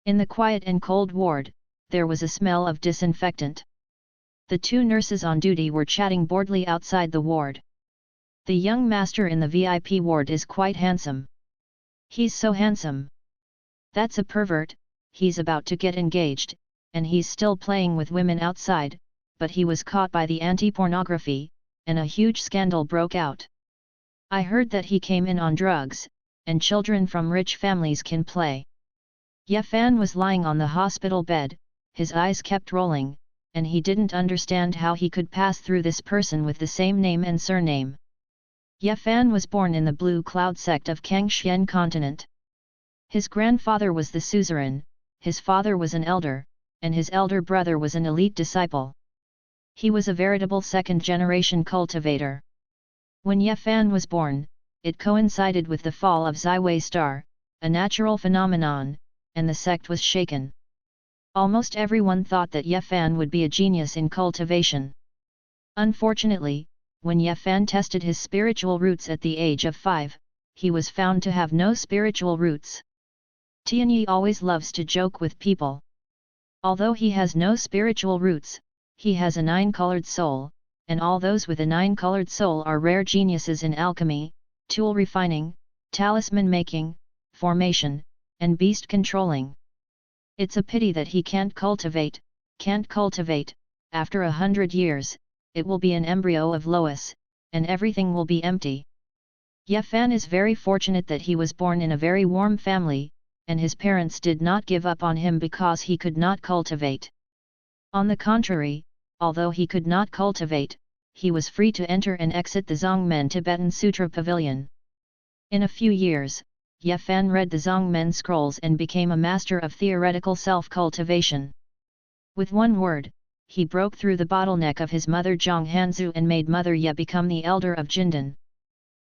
In the quiet and cold ward, there was a smell of disinfectant. The two nurses on duty were chatting boredly outside the ward. The young master in the VIP ward is quite handsome. He's so handsome. That's a pervert, he's about to get engaged, and he's still playing with women outside, but he was caught by the anti-pornography, and a huge scandal broke out. I heard that he came in on drugs, and children from rich families can play. Yefan was lying on the hospital bed, his eyes kept rolling, and he didn't understand how he could pass through this person with the same name and surname. Yefan was born in the Blue Cloud sect of Kangxian continent. His grandfather was the suzerain, his father was an elder, and his elder brother was an elite disciple. He was a veritable second-generation cultivator. When Yefan was born, it coincided with the fall of Ziwei star, a natural phenomenon, and the sect was shaken. Almost everyone thought that Yefan would be a genius in cultivation. Unfortunately, when Yefan tested his spiritual roots at the age of 5, he was found to have no spiritual roots. Tianyi always loves to joke with people. Although he has no spiritual roots, he has a 9-colored soul, and all those with a 9-colored soul are rare geniuses in alchemy, tool refining, talisman making, formation, and beast controlling. It's a pity that he can't cultivate. After 100 years, it will be an embryo of Lois, and everything will be empty. Yefan is very fortunate that he was born in a very warm family, and his parents did not give up on him because he could not cultivate. On the contrary, although he could not cultivate, he was free to enter and exit the Zongmen Tibetan Sutra Pavilion. In a few years, Yefan read the Zongmen scrolls and became a master of theoretical self-cultivation. With one word, he broke through the bottleneck of his mother Zhang Hanzu and made Mother Ye become the elder of Jindan.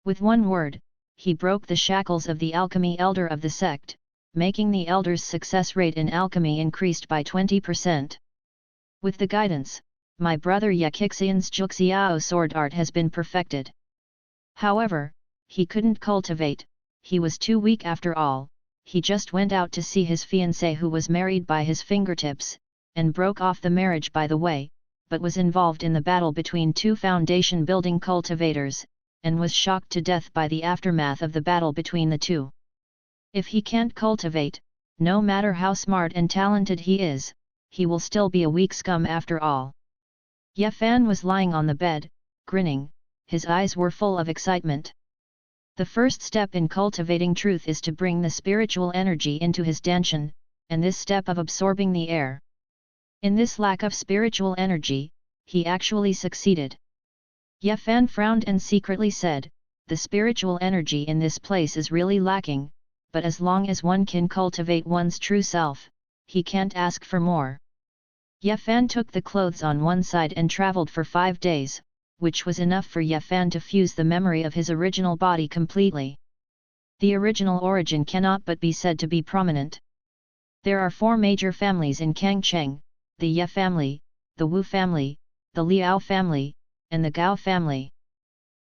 With one word, he broke the shackles of the alchemy elder of the sect, making the elder's success rate in alchemy increased by 20%. With the guidance, my brother Ye Kixian's Juxiao sword art has been perfected. However, he couldn't cultivate. He was too weak after all. He just went out to see his fiancée who was married by his fingertips, and broke off the marriage by the way, but was involved in the battle between two foundation-building cultivators, and was shocked to death by the aftermath of the battle between the two. If he can't cultivate, no matter how smart and talented he is, he will still be a weak scum after all. Yefan was lying on the bed, grinning, his eyes were full of excitement. The first step in cultivating truth is to bring the spiritual energy into his danshan, and this step of absorbing the air. In this lack of spiritual energy, he actually succeeded. Yefan frowned and secretly said, "The spiritual energy in this place is really lacking, but as long as one can cultivate one's true self, he can't ask for more." Yefan took the clothes on one side and travelled for 5 days, which was enough for Yefan to fuse the memory of his original body completely. The original origin cannot but be said to be prominent. There are 4 major families in Kangcheng, the Ye family, the Wu family, the Liao family, and the Gao family.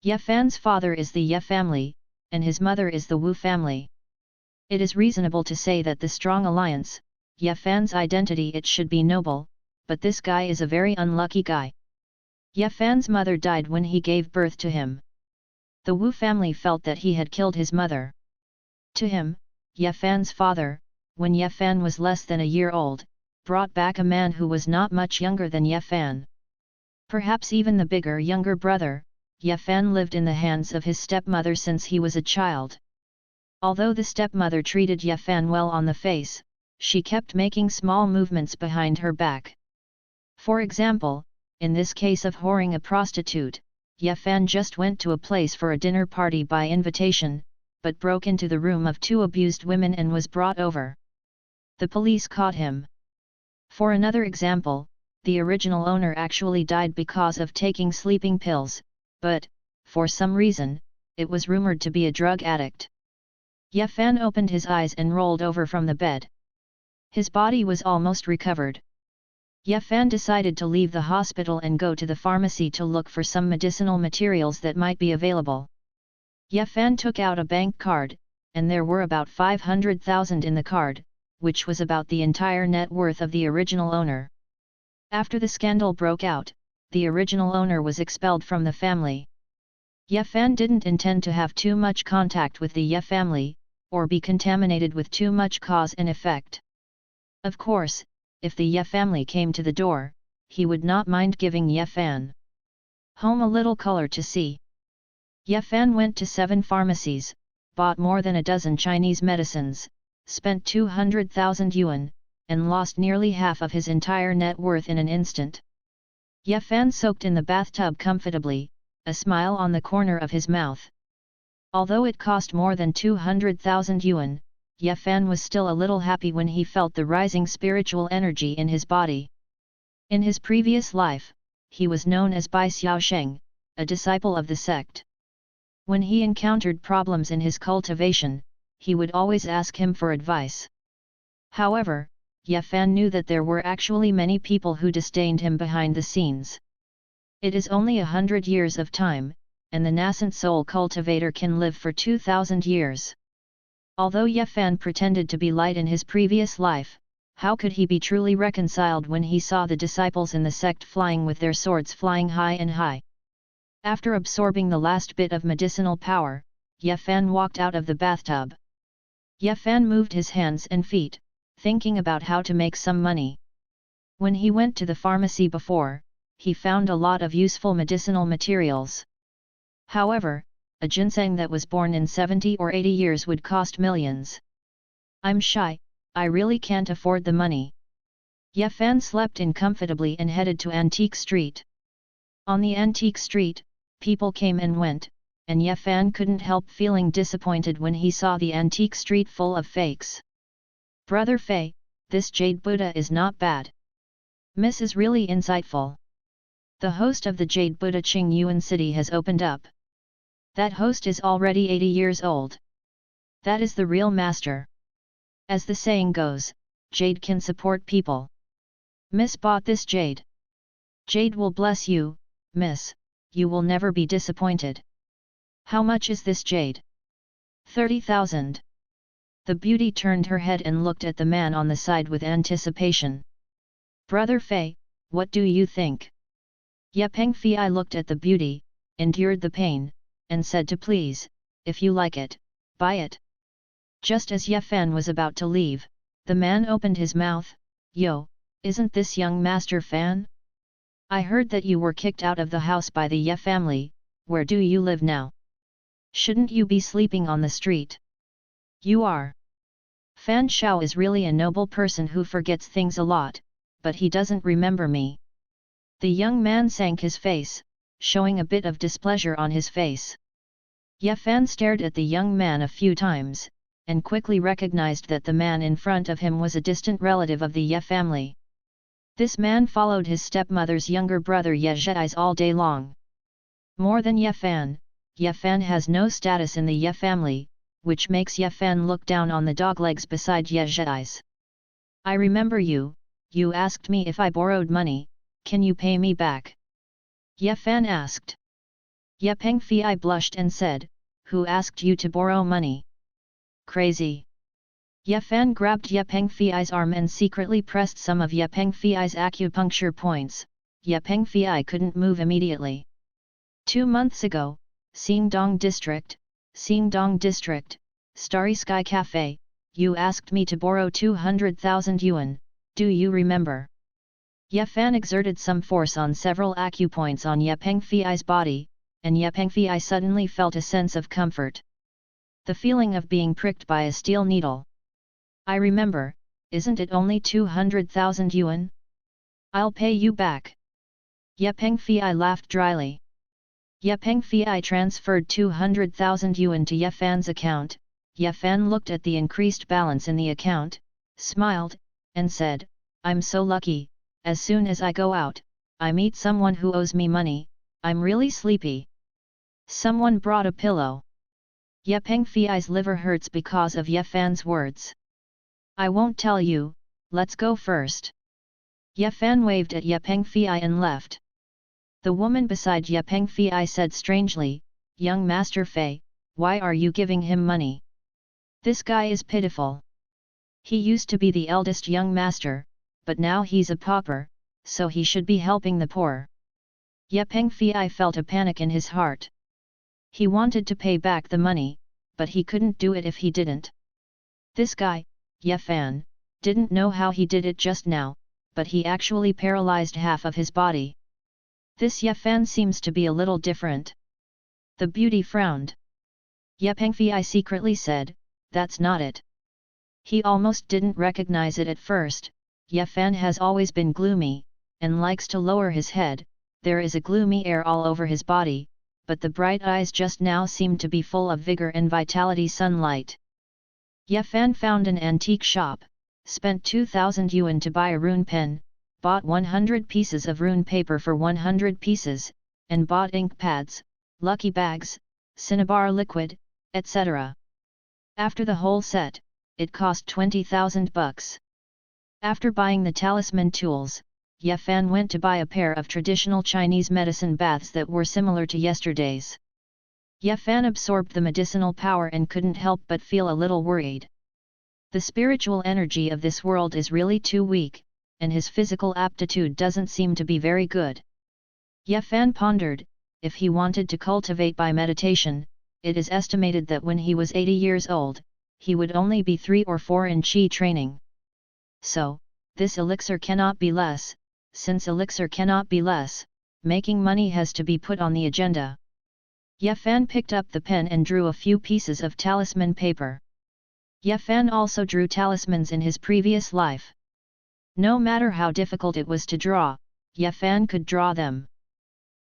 Yefan's father is the Ye family, and his mother is the Wu family. It is reasonable to say that the strong alliance, Yefan's identity, it should be noble, but this guy is a very unlucky guy. Yefan's mother died when he gave birth to him. The Wu family felt that he had killed his mother. To him, Yefan's father, when Yefan was less than a year old, brought back a man who was not much younger than Yefan. Perhaps even the bigger younger brother, Yefan lived in the hands of his stepmother since he was a child. Although the stepmother treated Yefan well on the face, she kept making small movements behind her back. For example, in this case of whoring a prostitute, Yefan just went to a place for a dinner party by invitation, but broke into the room of 2 abused women and was brought over. The police caught him. For another example, the original owner actually died because of taking sleeping pills, but, for some reason, it was rumored to be a drug addict. Yefan opened his eyes and rolled over from the bed. His body was almost recovered. Yefan decided to leave the hospital and go to the pharmacy to look for some medicinal materials that might be available. Yefan took out a bank card, and there were about 500,000 in the card, which was about the entire net worth of the original owner. After the scandal broke out, the original owner was expelled from the family. Ye Fan didn't intend to have too much contact with the Ye family, or be contaminated with too much cause and effect. Of course, if the Ye family came to the door, he would not mind giving Ye Fan home a little color to see. Ye Fan went to 7 pharmacies, bought more than a dozen Chinese medicines, spent 200,000 yuan, and lost nearly half of his entire net worth in an instant. Ye Fan soaked in the bathtub comfortably, a smile on the corner of his mouth. Although it cost more than 200,000 yuan, Ye Fan was still a little happy when he felt the rising spiritual energy in his body. In his previous life, he was known as Bai Xiaosheng, a disciple of the sect. When he encountered problems in his cultivation, he would always ask him for advice. However, Ye Fan knew that there were actually many people who disdained him behind the scenes. It is only 100 years of time, and the nascent soul cultivator can live for 2,000 years. Although Ye Fan pretended to be light in his previous life, how could he be truly reconciled when he saw the disciples in the sect flying with their swords flying high and high? After absorbing the last bit of medicinal power, Ye Fan walked out of the bathtub. Ye Fan moved his hands and feet, thinking about how to make some money. When he went to the pharmacy before, he found a lot of useful medicinal materials. However, a ginseng that was born in 70 or 80 years would cost millions. I'm shy, I really can't afford the money. Ye Fan slept in comfortably and headed to Antique Street. On the Antique Street, people came and went, and Ye Fan couldn't help feeling disappointed when he saw the Antique Street full of fakes. Brother Fei, this Jade Buddha is not bad. Miss is really insightful. The host of the Jade Buddha Qing Yuan City has opened up. That host is already 80 years old. That is the real master. As the saying goes, Jade can support people. Miss bought this Jade. Jade will bless you, Miss, you will never be disappointed. How much is this Jade? 30,000. The beauty turned her head and looked at the man on the side with anticipation. Brother Fei, what do you think? Ye Pengfei looked at the beauty, endured the pain, and said to please, if you like it, buy it. Just as Ye Fan was about to leave, the man opened his mouth. Yo, isn't this young Master Fan? I heard that you were kicked out of the house by the Ye family, where do you live now? Shouldn't you be sleeping on the street? You are. Fan Shao is really a noble person who forgets things a lot, but he doesn't remember me. The young man sank his face, showing a bit of displeasure on his face. Ye Fan stared at the young man a few times, and quickly recognized that the man in front of him was a distant relative of the Ye family. This man followed his stepmother's younger brother Ye Zhais all day long. More than Ye Fan has no status in the Ye family, which makes Ye Fan look down on the doglegs beside Ye Zhais. I remember you asked me if I borrowed money, can you pay me back? Ye Fan asked. Ye Pengfei blushed and said, who asked you to borrow money? Crazy. Ye Fan grabbed Ye Pengfei's arm and secretly pressed some of Ye Pengfei's acupuncture points. Ye Pengfei couldn't move immediately. 2 months ago, Xingdong District, Starry Sky Cafe, you asked me to borrow 200,000 yuan, do you remember? Ye Fan exerted some force on several acupoints on Ye Pengfei's body, and Ye Pengfei suddenly felt a sense of comfort. The feeling of being pricked by a steel needle. I remember, isn't it only 200,000 yuan? I'll pay you back. Ye Pengfei laughed dryly. Ye Pengfei transferred 200,000 yuan to Ye Fan's account. Ye Fan looked at the increased balance in the account, smiled, and said, I'm so lucky, as soon as I go out, I meet someone who owes me money, I'm really sleepy. Someone brought a pillow. Ye Pengfei's liver hurts because of Ye Fan's words. I won't tell you, let's go first. Ye Fan waved at Ye Pengfei and left. The woman beside Ye Pengfei said strangely, young Master Fei, why are you giving him money? This guy is pitiful. He used to be the eldest young master, but now he's a pauper, so he should be helping the poor. Ye Pengfei felt a panic in his heart. He wanted to pay back the money, but he couldn't do it if he didn't. This guy, Ye Fan, didn't know how he did it just now, but he actually paralyzed half of his body. This Ye Fan seems to be a little different. The beauty frowned. Ye Pengfei secretly said, "That's not it." He almost didn't recognize it at first. Ye Fan has always been gloomy, and likes to lower his head. There is a gloomy air all over his body, but the bright eyes just now seemed to be full of vigor and vitality sunlight. Ye Fan found an antique shop, spent 2,000 yuan to buy a rune pen, bought 100 pieces of rune paper for 100 pieces, and bought ink pads, lucky bags, cinnabar liquid, etc. After the whole set, it cost 20,000 bucks. After buying the talisman tools, Ye Fan went to buy a pair of traditional Chinese medicine baths that were similar to yesterday's. Ye Fan absorbed the medicinal power and couldn't help but feel a little worried. The spiritual energy of this world is really too weak, and his physical aptitude doesn't seem to be very good. Ye Fan pondered, if he wanted to cultivate by meditation, it is estimated that when he was 80 years old, he would only be 3 or 4 in Qi training. So, this elixir cannot be less. Since elixir cannot be less, making money has to be put on the agenda. Ye Fan picked up the pen and drew a few pieces of talisman paper. Ye Fan also drew talismans in his previous life. No matter how difficult it was to draw, Ye Fan could draw them.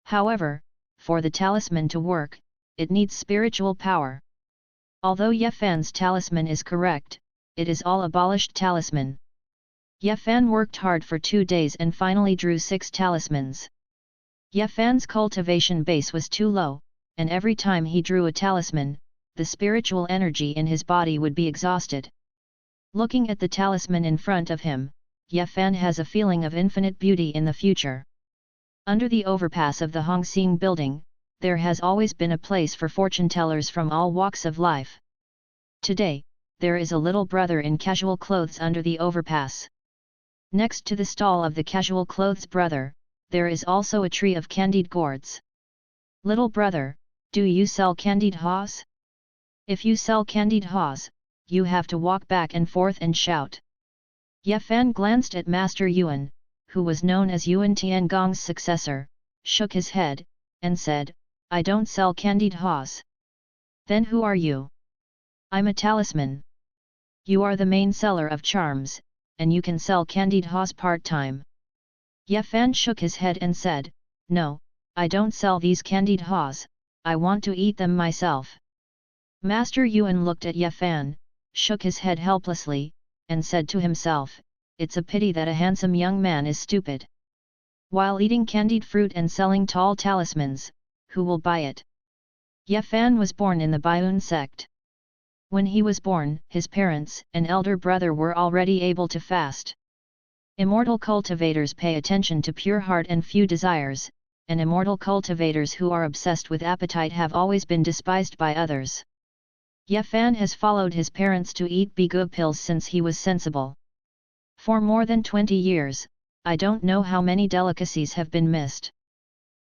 However, for the talisman to work, it needs spiritual power. Although Ye Fan's talisman is correct, it is all abolished talisman. Ye Fan worked hard for 2 days and finally drew 6 talismans. Ye Fan's cultivation base was too low, and every time he drew a talisman, the spiritual energy in his body would be exhausted. Looking at the talisman in front of him, Ye Fan has a feeling of infinite beauty in the future. Under the overpass of the Hongxing building, there has always been a place for fortune-tellers from all walks of life. Today, there is a little brother in casual clothes under the overpass. Next to the stall of the casual clothes brother, there is also a tree of candied gourds. Little brother, do you sell candied haws? If you sell candied haws, you have to walk back and forth and shout. Ye Fan glanced at Master Yuan, who was known as Yuan Tiangong's successor, shook his head, and said, "I don't sell candied haws." "Then who are you?" "I'm a talisman." "You are the main seller of charms, and you can sell candied haws part-time." Ye Fan shook his head and said, "No, I don't sell these candied haws, I want to eat them myself." Master Yuan looked at Ye Fan, shook his head helplessly, and said to himself, "It's a pity that a handsome young man is stupid. While eating candied fruit and selling tall talismans, who will buy it?" Ye Fan was born in the Baiyun sect. When he was born, his parents and elder brother were already able to fast. Immortal cultivators pay attention to pure heart and few desires, and immortal cultivators who are obsessed with appetite have always been despised by others. Ye Fan has followed his parents to eat Bigu pills since he was sensible. For more than 20 years, I don't know how many delicacies have been missed.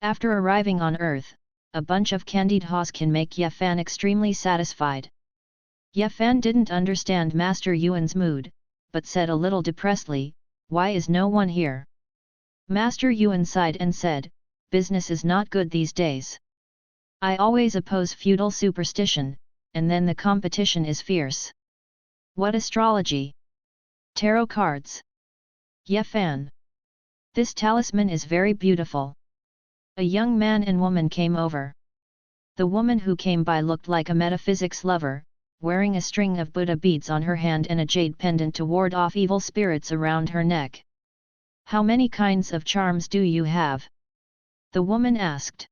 After arriving on Earth, a bunch of candied haws can make Ye Fan extremely satisfied. Ye Fan didn't understand Master Yuan's mood, but said a little depressedly, "Why is no one here?" Master Yuan sighed and said, "Business is not good these days. I always oppose feudal superstition, and then the competition is fierce." "What astrology? Tarot cards?" "Ye Fan. This talisman is very beautiful." A young man and woman came over. The woman who came by looked like a metaphysics lover, wearing a string of Buddha beads on her hand and a jade pendant to ward off evil spirits around her neck. "How many kinds of charms do you have?" the woman asked.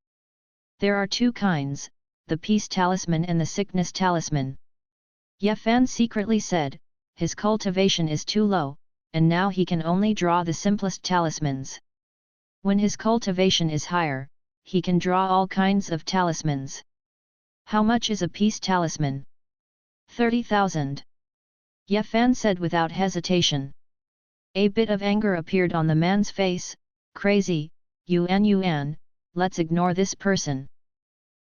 "There are 2 kinds, the peace talisman and the sickness talisman." Ye Fan secretly said, his cultivation is too low, and now he can only draw the simplest talismans. When his cultivation is higher, he can draw all kinds of talismans. "How much is a peace talisman?" 30,000. Ye Fan said without hesitation. A bit of anger appeared on the man's face. Crazy, Yuan, let's ignore this person.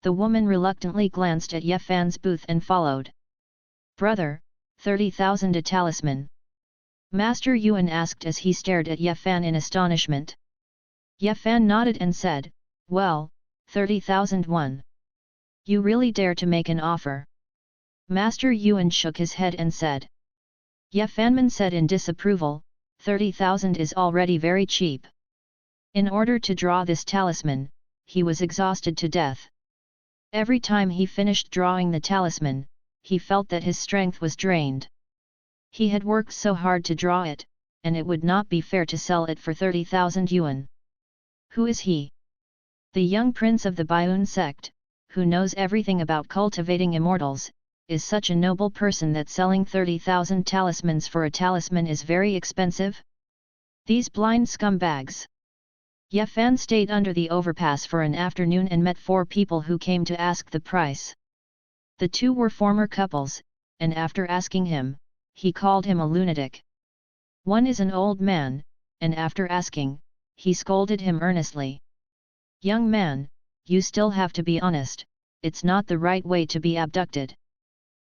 The woman reluctantly glanced at Ye Fan's booth and followed. Brother, 30,000 a talisman. Master Yuan asked as he stared at Ye Fan in astonishment. Ye Fan nodded and said, well, 30,000 won. You really dare to make an offer? Master Yuan shook his head and said. Ye Fanman said in disapproval, 30,000 is already very cheap. In order to draw this talisman, he was exhausted to death. Every time he finished drawing the talisman, he felt that his strength was drained. He had worked so hard to draw it, and it would not be fair to sell it for 30,000 yuan. Who is he? The young prince of the Baiyun sect, who knows everything about cultivating immortals, is such a noble person that selling 30,000 talismans for a talisman is very expensive? These blind scumbags! Ye Fan stayed under the overpass for an afternoon and met 4 people who came to ask the price. The 2 were former couples, and after asking him, he called him a lunatic. One is an old man, and after asking, he scolded him earnestly. Young man, you still have to be honest, it's not the right way to be abducted.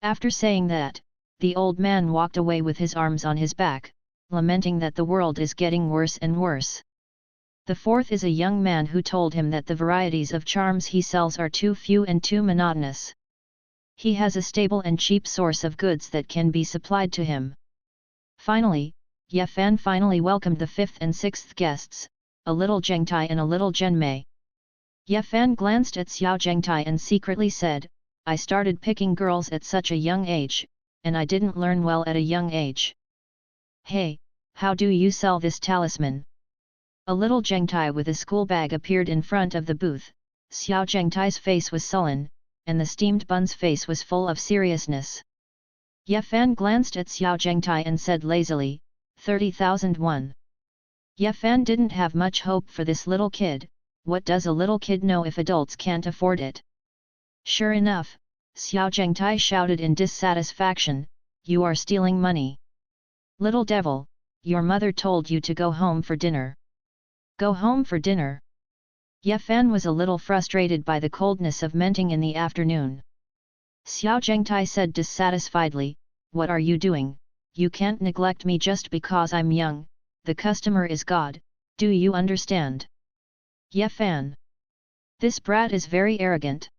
After saying that, the old man walked away with his arms on his back, lamenting that the world is getting worse and worse. The 4th is a young man who told him that the varieties of charms he sells are too few and too monotonous. He has a stable and cheap source of goods that can be supplied to him. Finally, Ye Fan finally welcomed the 5th and 6th guests, a little Zhengtai and a little Zhenmei. Ye Fan glanced at Xiao Zhengtai and secretly said, I started picking girls at such a young age, and I didn't learn well at a young age. Hey, how do you sell this talisman? A little Zhengtai with a school bag appeared in front of the booth. Xiao Zhengtai's face was sullen, and the steamed bun's face was full of seriousness. Ye Fan glanced at Xiao Zhengtai and said lazily, 30,000 won. Ye Fan didn't have much hope for this little kid. What does a little kid know if adults can't afford it? Sure enough, Xiao Zhengtai shouted in dissatisfaction, you are stealing money. Little devil, your mother told you to go home for dinner. Go home for dinner. Ye Fan was a little frustrated by the coldness of menting in the afternoon. Xiao Zhengtai said dissatisfiedly, what are you doing? You can't neglect me just because I'm young, the customer is God, do you understand? Ye Fan. This brat is very arrogant.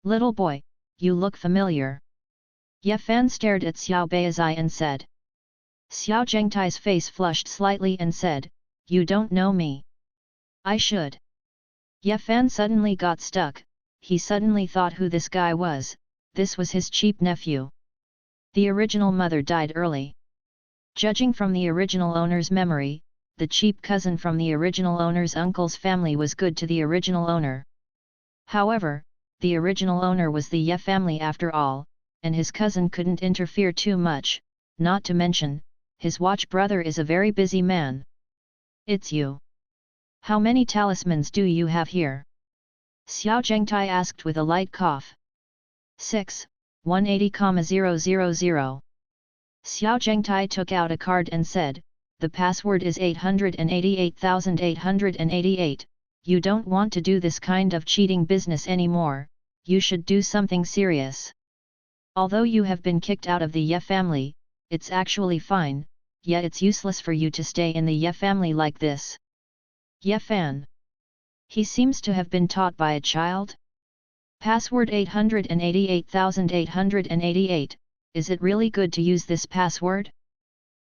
Little boy, you look familiar. Ye Fan stared at Xiao Beizai and said. Xiao Zhengtai's face flushed slightly and said, you don't know me. I should. Ye Fan suddenly got stuck, he suddenly thought who this guy was, this was his cheap nephew. The original mother died early. Judging from the original owner's memory, the cheap cousin from the original owner's uncle's family was good to the original owner. However, the original owner was the Ye family after all, and his cousin couldn't interfere too much, not to mention, his watch brother is a very busy man. It's you. How many talismans do you have here? Xiao Zhengtai asked with a light cough. 6, 180,000. Xiao Zhengtai took out a card and said, the password is 888,888, you don't want to do this kind of cheating business anymore, you should do something serious. Although you have been kicked out of the Ye family, it's actually fine, yet it's useless for you to stay in the Ye family like this. Ye Fan. He seems to have been taught by a child. Password 888,888, is it really good to use this password?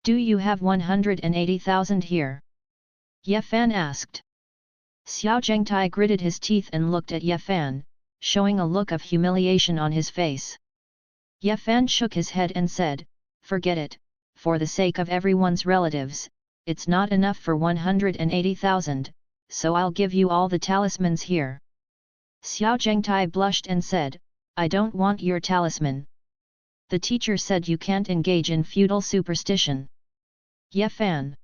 Do you have 180,000 here? Ye Fan asked. Xiao Zhengtai gritted his teeth and looked at Ye Fan, showing a look of humiliation on his face. Ye Fan shook his head and said, forget it, for the sake of everyone's relatives, it's not enough for 180,000, so I'll give you all the talismans here. Xiao Zhengtai blushed and said, I don't want your talisman. The teacher said you can't engage in feudal superstition. Ye Fan.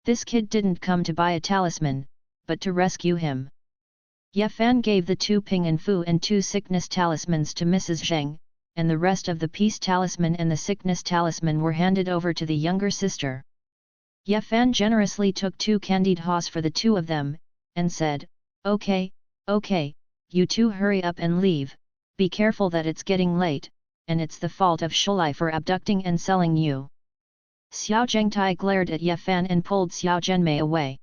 This kid didn't come to buy a talisman, but to rescue him. Ye Fan gave the 2 Ping and Fu and 2 sickness talismans to Mrs. Zheng, and the rest of the peace talisman and the sickness talisman were handed over to the younger sister. Ye Fan generously took 2 candied haws for the 2 of them, and said, "Okay, okay, you 2 hurry up and leave, be careful that it's getting late, and it's the fault of Shulai for abducting and selling you." Xiao Zhengtai glared at Ye Fan and pulled Xiao Zhenmei away.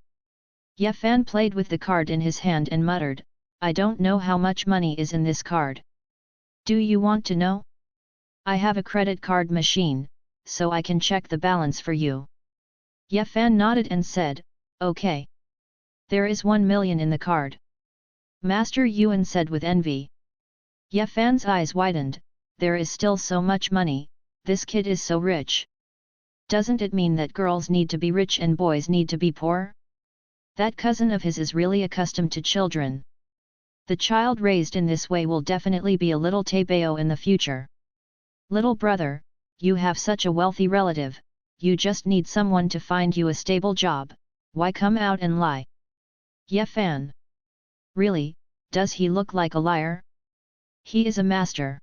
Ye Fan played with the card in his hand and muttered, "I don't know how much money is in this card. Do you want to know? I have a credit card machine, so I can check the balance for you." Ye Fan nodded and said, "Okay. There is 1 million in the card." Master Yuan said with envy. Ye Fan's eyes widened, "There is still so much money, this kid is so rich. Doesn't it mean that girls need to be rich and boys need to be poor? That cousin of his is really accustomed to children. The child raised in this way will definitely be a little Tebeo in the future. Little brother, you have such a wealthy relative, you just need someone to find you a stable job, why come out and lie?" Ye Fan. "Really, does he look like a liar? He is a master."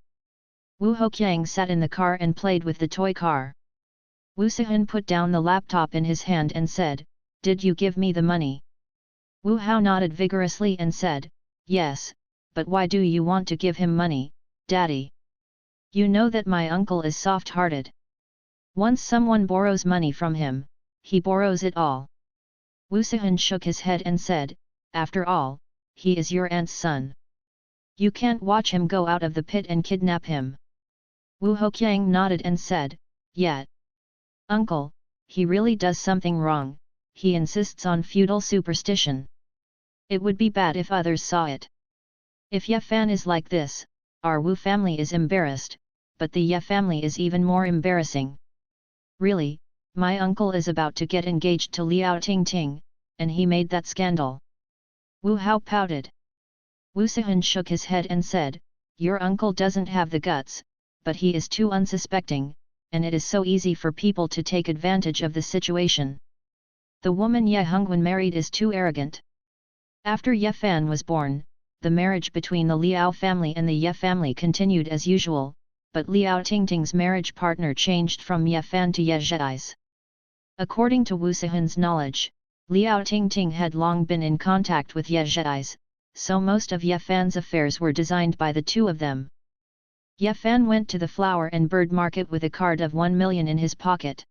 Wu Hoqiang sat in the car and played with the toy car. Wu Sihan put down the laptop in his hand and said, "Did you give me the money?" Wu Hao nodded vigorously and said, "Yes, but why do you want to give him money, Daddy? You know that my uncle is soft-hearted. Once someone borrows money from him, he borrows it all." Wu Sihan shook his head and said, "After all, he is your aunt's son. You can't watch him go out of the pit and kidnap him." Wu Hoqiang nodded and said, "Yet, Uncle, he really does something wrong, he insists on feudal superstition. It would be bad if others saw it. If Ye Fan is like this, our Wu family is embarrassed, but the Ye family is even more embarrassing. Really, my uncle is about to get engaged to Liao Tingting, and he made that scandal." Wu Hao pouted. Wu Sihan shook his head and said, "Your uncle doesn't have the guts, but he is too unsuspecting, and it is so easy for people to take advantage of the situation. The woman Ye Hongwen married is too arrogant." After Ye Fan was born, the marriage between the Liao family and the Ye family continued as usual, but Liao Tingting's marriage partner changed from Ye Fan to Ye Zhai's. According to Wu Sihan's knowledge, Liao Tingting had long been in contact with Ye Zhai's, so most of Ye Fan's affairs were designed by the 2 of them. Ye Fan went to the flower and bird market with a card of 1 million in his pocket.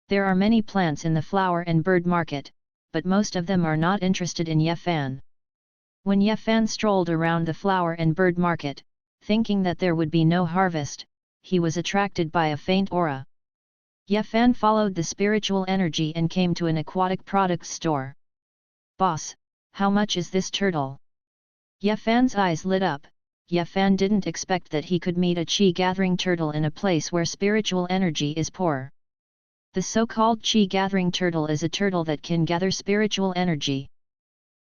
There are many plants in the flower and bird market, but most of them are not interested in Ye Fan. When Ye Fan strolled around the flower and bird market, thinking that there would be no harvest, he was attracted by a faint aura. Ye Fan followed the spiritual energy and came to an aquatic products store. "Boss, how much is this turtle?" Ye Fan's eyes lit up. Ye Fan didn't expect that he could meet a chi-gathering turtle in a place where spiritual energy is poor. The so-called chi-gathering turtle is a turtle that can gather spiritual energy.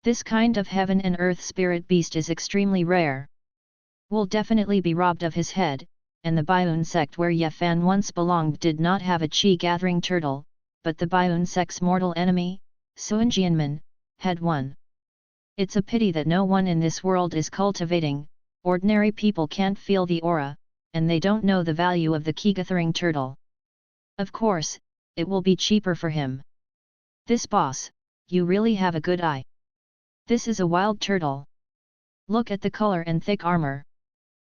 This kind of heaven and earth spirit beast is extremely rare. Will definitely be robbed of his head, and the Baiun sect where Ye Fan once belonged did not have a chi-gathering turtle, but the Baiun sect's mortal enemy, Suanjianman, had one. It's a pity that no one in this world is cultivating. Ordinary people can't feel the aura, and they don't know the value of the chi-gathering turtle. Of course, it will be cheaper for him. "This boss, you really have a good eye. This is a wild turtle. Look at the color and thick armor.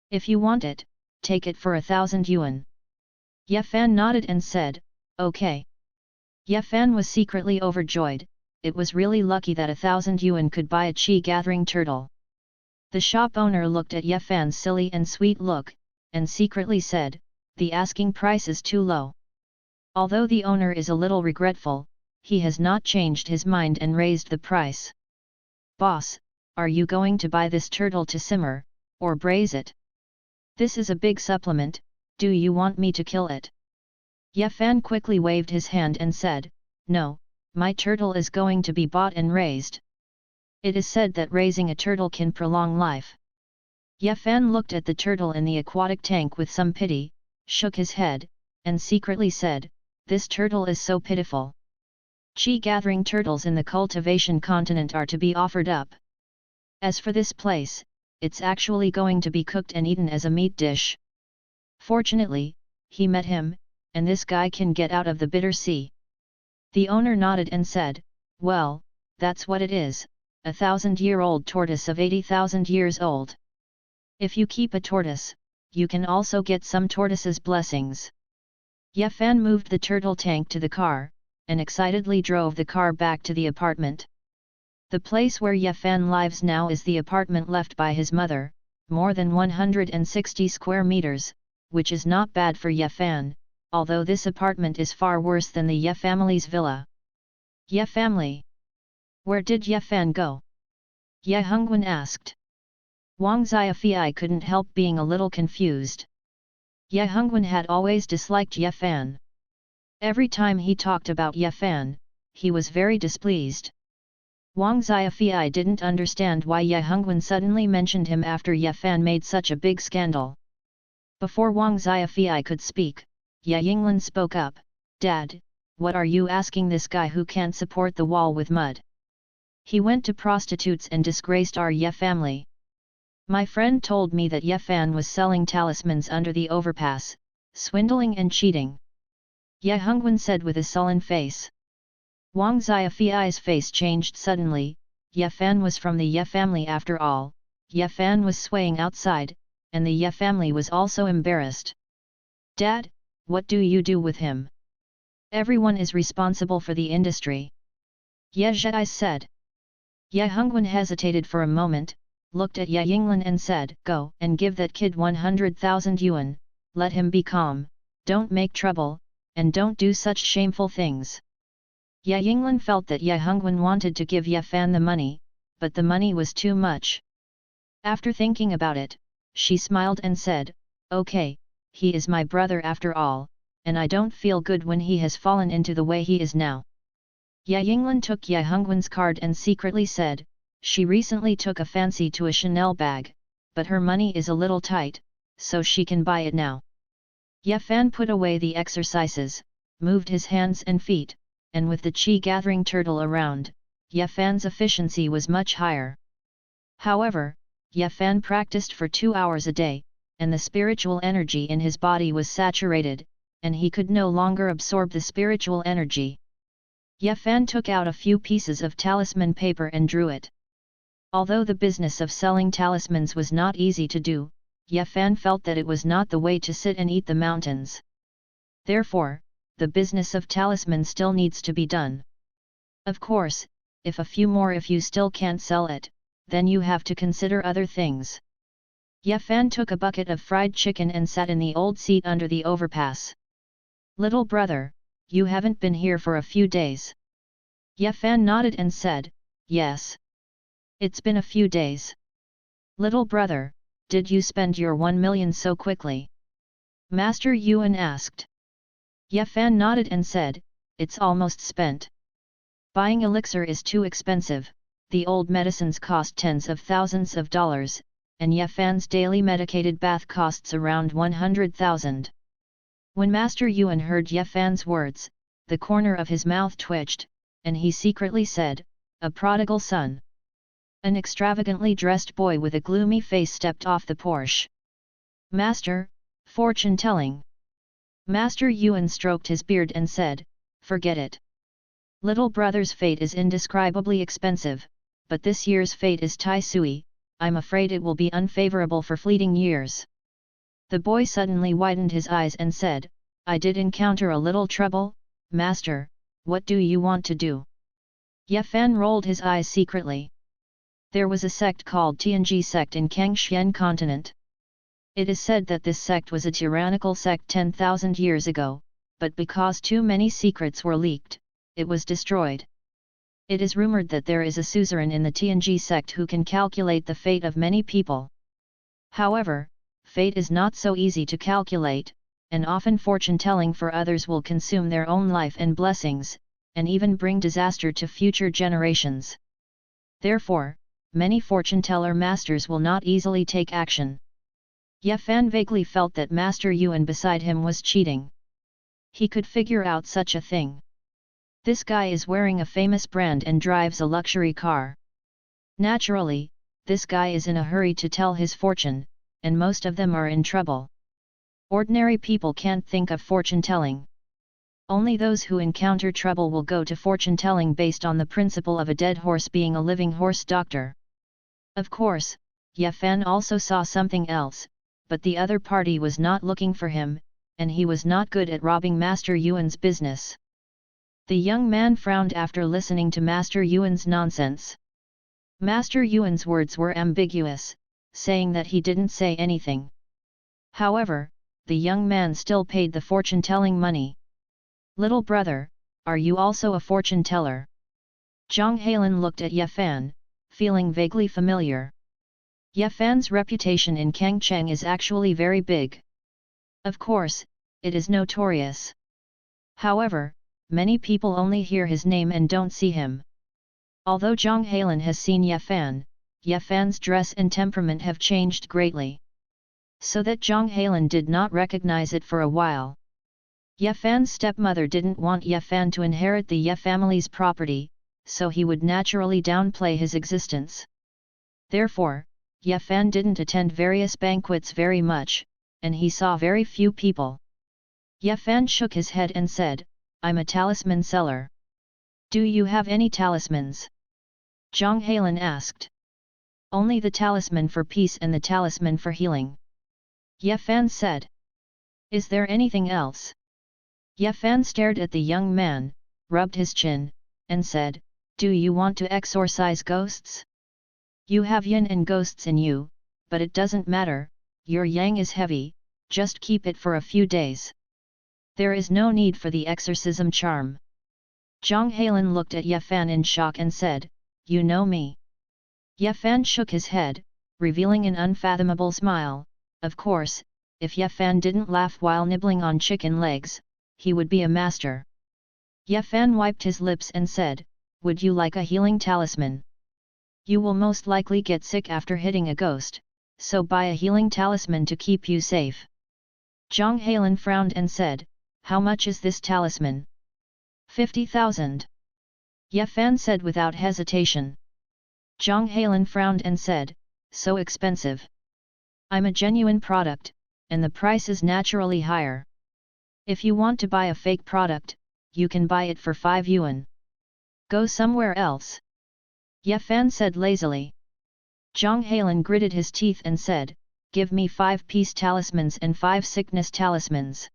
If you want it, take it for 1,000 yuan." Ye Fan nodded and said, "Okay." Ye Fan was secretly overjoyed, it was really lucky that 1,000 yuan could buy a chi-gathering turtle. The shop owner looked at Ye Fan's silly and sweet look, and secretly said, "The asking price is too low." Although the owner is a little regretful, he has not changed his mind and raised the price. "Boss, are you going to buy this turtle to simmer, or braise it? This is a big supplement, do you want me to kill it?" Ye Fan quickly waved his hand and said, "No, my turtle is going to be bought and raised. It is said that raising a turtle can prolong life." Ye Fan looked at the turtle in the aquatic tank with some pity, shook his head, and secretly said, "This turtle is so pitiful. Chi-gathering turtles in the cultivation continent are to be offered up. As for this place, it's actually going to be cooked and eaten as a meat dish." Fortunately, he met him, and this guy can get out of the bitter sea. The owner nodded and said, well, that's what it is, a 1,000-year-old tortoise of 80,000 years old. If you keep a tortoise, you can also get some tortoise's blessings. Ye Fan moved the turtle tank to the car, and excitedly drove the car back to the apartment. The place where Ye Fan lives now is the apartment left by his mother, more than 160 square meters, which is not bad for Ye Fan, although this apartment is far worse than the Ye family's villa. Ye family. Where did Ye Fan go? Ye Hongwen asked. Wang Xiaofei couldn't help being a little confused. Ye Hongwen had always disliked Ye Fan. Every time he talked about Ye Fan, he was very displeased. Wang Xiaofei didn't understand why Ye Hongwen suddenly mentioned him after Ye Fan made such a big scandal. Before Wang Xiaofei could speak, Ye Yinglan spoke up, Dad, what are you asking this guy who can't support the wall with mud? He went to prostitutes and disgraced our Ye family. My friend told me that Ye Fan was selling talismans under the overpass, swindling and cheating. Ye Hongwen said with a sullen face. Wang Xiaofei's face changed suddenly. Ye Fan was from the Ye family after all. Ye Fan was swaying outside, and the Ye family was also embarrassed. Dad, what do you do with him? Everyone is responsible for the industry. Ye Zhai said. Ye Hongwen hesitated for a moment, looked at Ye Yinglan and said, Go and give that kid 100,000 yuan, let him be calm, don't make trouble, and don't do such shameful things. Ye Yinglan felt that Ye Hongwen wanted to give Ye Fan the money, but the money was too much. After thinking about it, she smiled and said, Okay, he is my brother after all, and I don't feel good when he has fallen into the way he is now. Ye Yinglan took Ye Hongwen's card and secretly said, she recently took a fancy to a Chanel bag, but her money is a little tight, so she can buy it now. Ye Fan put away the exercises, moved his hands and feet, and with the chi-gathering turtle around, Ye Fan's efficiency was much higher. However, Ye Fan practiced for 2 hours a day, and the spiritual energy in his body was saturated, and he could no longer absorb the spiritual energy. Ye Fan took out a few pieces of talisman paper and drew it. Although the business of selling talismans was not easy to do, Ye Fan felt that it was not the way to sit and eat the mountains. Therefore, the business of talisman still needs to be done. Of course, if you still can't sell it, then you have to consider other things. Ye Fan took a bucket of fried chicken and sat in the old seat under the overpass. Little brother, you haven't been here for a few days. Ye Fan nodded and said, Yes. It's been a few days. Little brother, did you spend your 1 million so quickly? Master Yuan asked. Ye Fan nodded and said, It's almost spent. Buying elixir is too expensive, the old medicines cost tens of thousands of dollars, and Ye Fan's daily medicated bath costs around 100,000. When Master Yuan heard Ye Fan's words, the corner of his mouth twitched, and he secretly said, A prodigal son. An extravagantly dressed boy with a gloomy face stepped off the Porsche. Master, fortune-telling. Master Yuan stroked his beard and said, Forget it. Little brother's fate is indescribably expensive, but this year's fate is Tai Sui, I'm afraid it will be unfavorable for fleeting years. The boy suddenly widened his eyes and said, I did encounter a little trouble, Master, what do you want to do? Ye Fan rolled his eyes secretly. There was a sect called Tianji sect in Kangxian continent. It is said that this sect was a tyrannical sect 10,000 years ago, but because too many secrets were leaked, it was destroyed. It is rumored that there is a suzerain in the Tianji sect who can calculate the fate of many people. However, fate is not so easy to calculate, and often fortune-telling for others will consume their own life and blessings, and even bring disaster to future generations. Therefore, many fortune-teller masters will not easily take action. Ye Fan vaguely felt that Master Yuan beside him was cheating. He could figure out such a thing. This guy is wearing a famous brand and drives a luxury car. Naturally, this guy is in a hurry to tell his fortune, and most of them are in trouble. Ordinary people can't think of fortune-telling. Only those who encounter trouble will go to fortune-telling based on the principle of a dead horse being a living horse doctor. Of course, Ye Fan also saw something else, but the other party was not looking for him, and he was not good at robbing Master Yuan's business. The young man frowned after listening to Master Yuan's nonsense. Master Yuan's words were ambiguous, saying that he didn't say anything. However, the young man still paid the fortune-telling money. "Little brother, are you also a fortune-teller?" Zhang Hailan looked at Ye Fan, feeling vaguely familiar. Ye Fan's reputation in Kangcheng is actually very big. Of course, it is notorious. However, many people only hear his name and don't see him. Although Zhang Hailan has seen Ye Fan's dress and temperament have changed greatly, so that Zhang Hailan did not recognize it for a while. Ye Fan's stepmother didn't want Ye Fan to inherit the Ye family's property, so he would naturally downplay his existence. Therefore, Ye Fan didn't attend various banquets very much, and he saw very few people. Ye Fan shook his head and said, "I'm a talisman seller." "Do you have any talismans?" Zhang Hailan asked. "Only the talisman for peace and the talisman for healing," Ye Fan said. "Is there anything else?" Ye Fan stared at the young man, rubbed his chin, and said, "Do you want to exorcise ghosts? You have yin and ghosts in you, but it doesn't matter, your yang is heavy, just keep it for a few days. There is no need for the exorcism charm." Zhang Hailan looked at Ye Fan in shock and said, "You know me?" Ye Fan shook his head, revealing an unfathomable smile. Of course, if Ye Fan didn't laugh while nibbling on chicken legs, he would be a master. Ye Fan wiped his lips and said, "Would you like a healing talisman? You will most likely get sick after hitting a ghost, so buy a healing talisman to keep you safe." Zhang Hailan frowned and said, "How much is this talisman?" 50,000. Ye Fan said without hesitation. Zhang Hailan frowned and said, "So expensive. I'm a genuine product, and the price is naturally higher. If you want to buy a fake product, you can buy it for 5 yuan. Go somewhere else." Ye Fan said lazily. Zhang Hailan gritted his teeth and said, "Give me 5 peace talismans and 5 sickness talismans."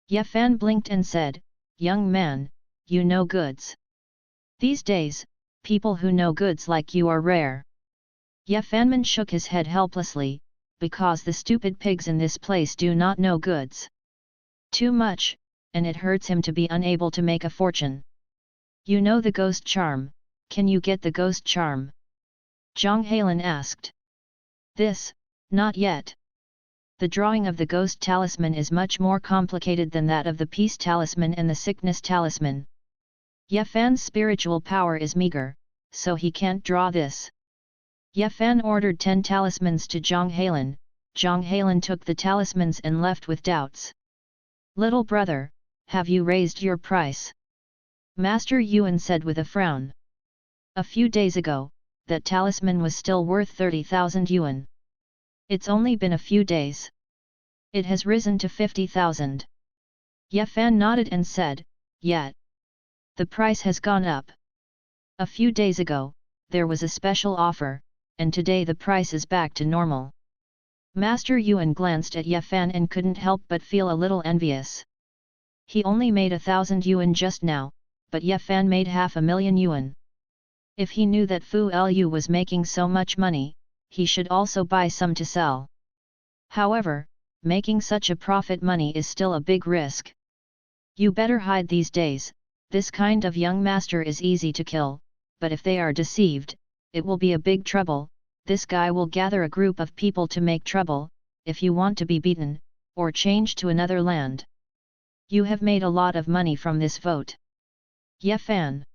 Ye Fan blinked and said, "Young man, you know goods. These days, people who know goods like you are rare." Ye Fanman shook his head helplessly, "Because the stupid pigs in this place do not know goods too much, and it hurts him to be unable to make a fortune." "You know the ghost charm, can you get the ghost charm?" Zhang Hailan asked. "This, not yet. The drawing of the ghost talisman is much more complicated than that of the peace talisman and the sickness talisman. Ye Fan's spiritual power is meager, so he can't draw this." Ye Fan ordered 10 talismans to Zhang Hailan. Zhang Hailan took the talismans and left with doubts. "Little brother, have you raised your price?" Master Yuan said with a frown. "A few days ago, that talisman was still worth 30,000 yuan. It's only been a few days. It has risen to 50,000. Ye Fan nodded and said, "Yet. The price has gone up. A few days ago, there was a special offer, and today the price is back to normal." Master Yuan glanced at Ye Fan and couldn't help but feel a little envious. He only made 1,000 yuan just now, but Ye Fan made 500,000 yuan. If he knew that Fu Lu was making so much money, he should also buy some to sell. However, making such a profit money is still a big risk. You better hide these days. This kind of young master is easy to kill, but if they are deceived, it will be a big trouble. This guy will gather a group of people to make trouble, if you want to be beaten, or change to another land. You have made a lot of money from this vote." Ye Fan.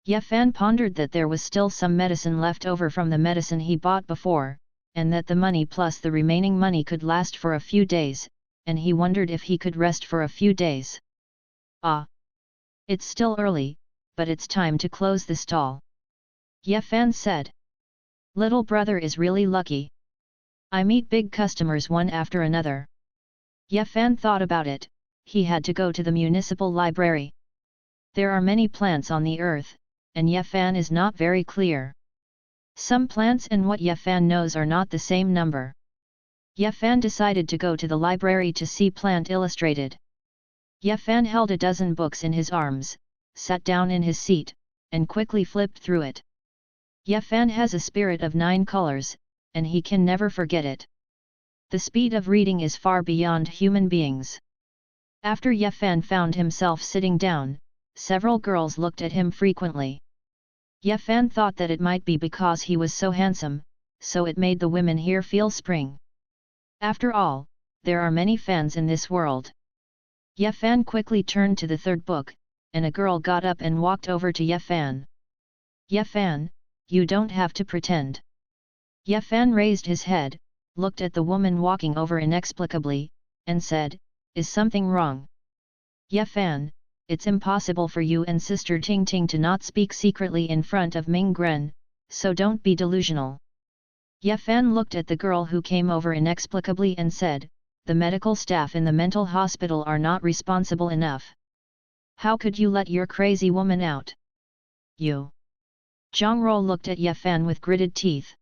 Ye Fan pondered that there was still some medicine left over from the medicine he bought before, and that the money plus the remaining money could last for a few days, and he wondered if he could rest for a few days. "Ah! It's still early, but it's time to close the stall," Ye Fan said. "Little brother is really lucky. I meet big customers one after another." Ye Fan thought about it, he had to go to the municipal library. There are many plants on the earth, and Ye Fan is not very clear. Some plants and what Ye Fan knows are not the same number. Ye Fan decided to go to the library to see Plant Illustrated. Ye Fan held a dozen books in his arms, sat down in his seat, and quickly flipped through it. Ye Fan has a spirit of 9 colors, and he can never forget it. The speed of reading is far beyond human beings. After Ye Fan found himself sitting down, several girls looked at him frequently. Ye Fan thought that it might be because he was so handsome, so it made the women here feel spring. After all, there are many fans in this world. Ye Fan quickly turned to the third book, and a girl got up and walked over to Ye Fan. Ye Fan, you don't have to pretend. Ye Fan raised his head, looked at the woman walking over inexplicably, and said, "Is something wrong?" Ye Fan, it's impossible for you and Sister Ting Ting to not speak secretly in front of Ming Gren, so don't be delusional. Ye Fan looked at the girl who came over inexplicably and said, "The medical staff in the mental hospital are not responsible enough. How could you let your crazy woman out? You." Zhang Ro looked at Ye Fan with gritted teeth.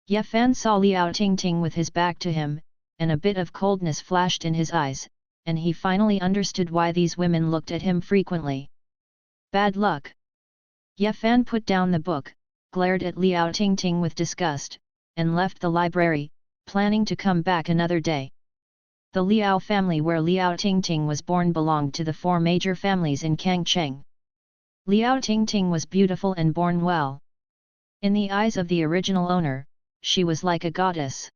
Ye Fan saw Liao Tingting with his back to him, and a bit of coldness flashed in his eyes, and he finally understood why these women looked at him frequently. Bad luck. Ye Fan put down the book, glared at Liao Tingting with disgust, and left the library, planning to come back another day. The Liao family where Liao Tingting was born belonged to the 4 major families in Kangcheng. Liao Tingting was beautiful and born well. In the eyes of the original owner, she was like a goddess.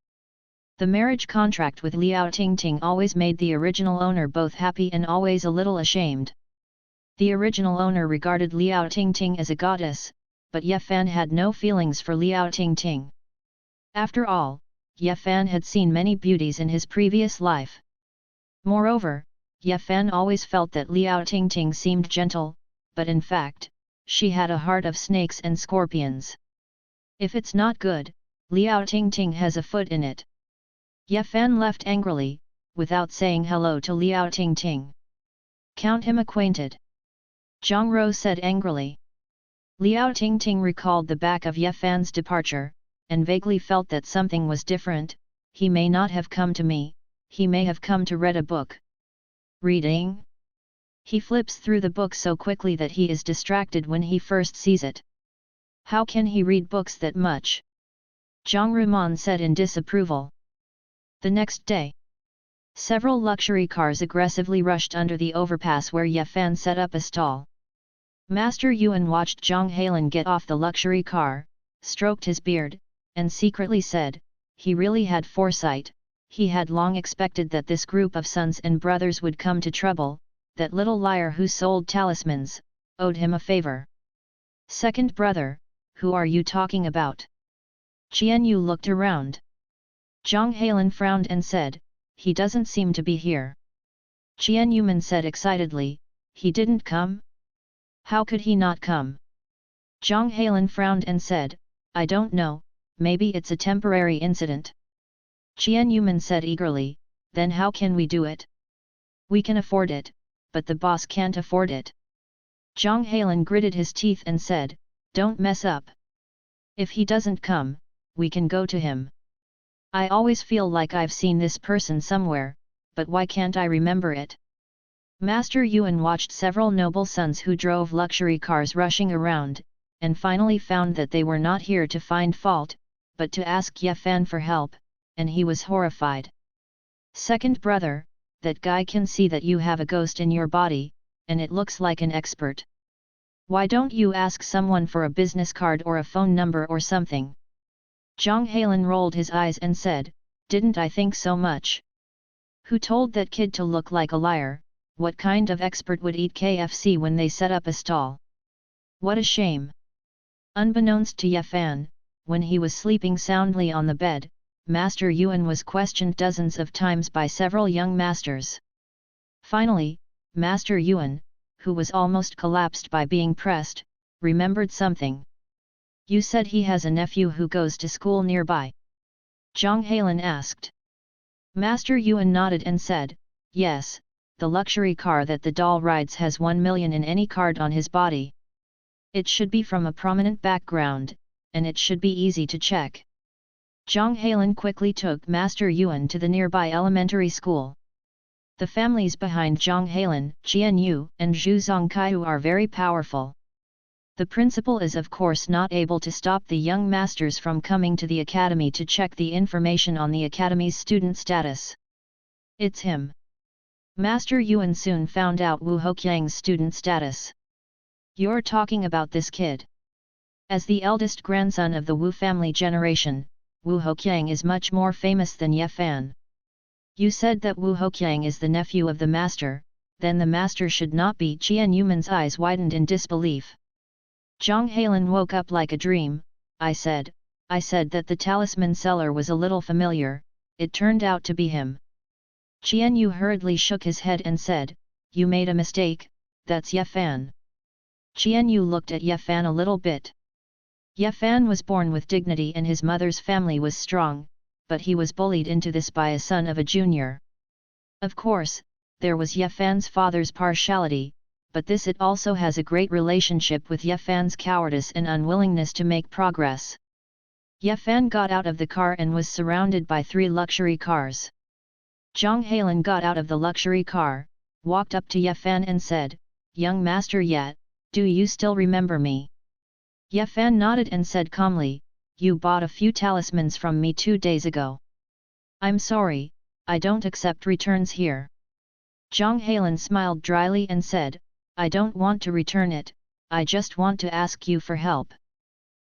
The marriage contract with Liao Tingting always made the original owner both happy and always a little ashamed. The original owner regarded Liao Tingting as a goddess, but Ye Fan had no feelings for Liao Tingting. After all, Ye Fan had seen many beauties in his previous life. Moreover, Ye Fan always felt that Liao Tingting seemed gentle, but in fact, she had a heart of snakes and scorpions. If it's not good, Liao Tingting has a foot in it. Ye Fan left angrily, without saying hello to Liao Tingting. Count him acquainted. Zhang Ro said angrily. Liao Tingting recalled the back of Ye Fan's departure, and vaguely felt that something was different. He may not have come to me, he may have come to read a book. Reading? He flips through the book so quickly that he is distracted when he first sees it. How can he read books that much? Zhang Ruman said in disapproval. The next day, several luxury cars aggressively rushed under the overpass where Ye Fan set up a stall. Master Yuan watched Zhang Hailan get off the luxury car, stroked his beard, and secretly said, he really had foresight. He had long expected that this group of sons and brothers would come to trouble. That little liar who sold talismans, owed him a favor. Second brother, who are you talking about? Qian Yu looked around. Zhang Hailan frowned and said, he doesn't seem to be here. Qian Yuman said excitedly, he didn't come? How could he not come? Zhang Hailan frowned and said, I don't know, maybe it's a temporary incident. Qian Yuman said eagerly, then how can we do it? We can afford it, but the boss can't afford it. Zhang Hailan gritted his teeth and said, don't mess up. If he doesn't come, we can go to him. I always feel like I've seen this person somewhere, but why can't I remember it? Master Yuan watched several noble sons who drove luxury cars rushing around, and finally found that they were not here to find fault, but to ask Ye Fan for help, and he was horrified. Second brother, that guy can see that you have a ghost in your body, and it looks like an expert. Why don't you ask someone for a business card or a phone number or something? Zhang Hailan rolled his eyes and said, didn't I think so much? Who told that kid to look like a liar? What kind of expert would eat KFC when they set up a stall? What a shame! Unbeknownst to Ye Fan, when he was sleeping soundly on the bed, Master Yuan was questioned dozens of times by several young masters. Finally, Master Yuan, who was almost collapsed by being pressed, remembered something. You said he has a nephew who goes to school nearby? Zhang Hailan asked. Master Yuan nodded and said, yes, the luxury car that the doll rides has 1 million in any card on his body. It should be from a prominent background, and it should be easy to check. Zhang Hailan quickly took Master Yuan to the nearby elementary school. The families behind Zhang Hailan, Qian Yu, and Zhu Zongkaiu are very powerful. The principal is of course not able to stop the young masters from coming to the academy to check the information on the academy's student status. It's him. Master Yuan soon found out Wu Hoqiang's student status. You're talking about this kid. As the eldest grandson of the Wu family generation, Wu Hoqiang is much more famous than Ye Fan. You said that Wu Hoqiang is the nephew of the master, then the master should not be. Qian Yuman's eyes widened in disbelief. Zhang Hailan woke up like a dream. I said that the talisman seller was a little familiar, it turned out to be him. Qian Yu hurriedly shook his head and said, you made a mistake, that's Ye Fan. Qian Yu looked at Ye Fan a little bit. Ye Fan was born with dignity and his mother's family was strong, but he was bullied into this by a son of a junior. Of course, there was Ye Fan's father's partiality, but this it also has a great relationship with Ye Fan's cowardice and unwillingness to make progress. Ye Fan got out of the car and was surrounded by 3 luxury cars. Zhang Hailan got out of the luxury car, walked up to Ye Fan and said, young master Ye, do you still remember me? Ye Fan nodded and said calmly, you bought a few talismans from me 2 days ago. I'm sorry, I don't accept returns here. Zhang Hailan smiled dryly and said, I don't want to return it, I just want to ask you for help.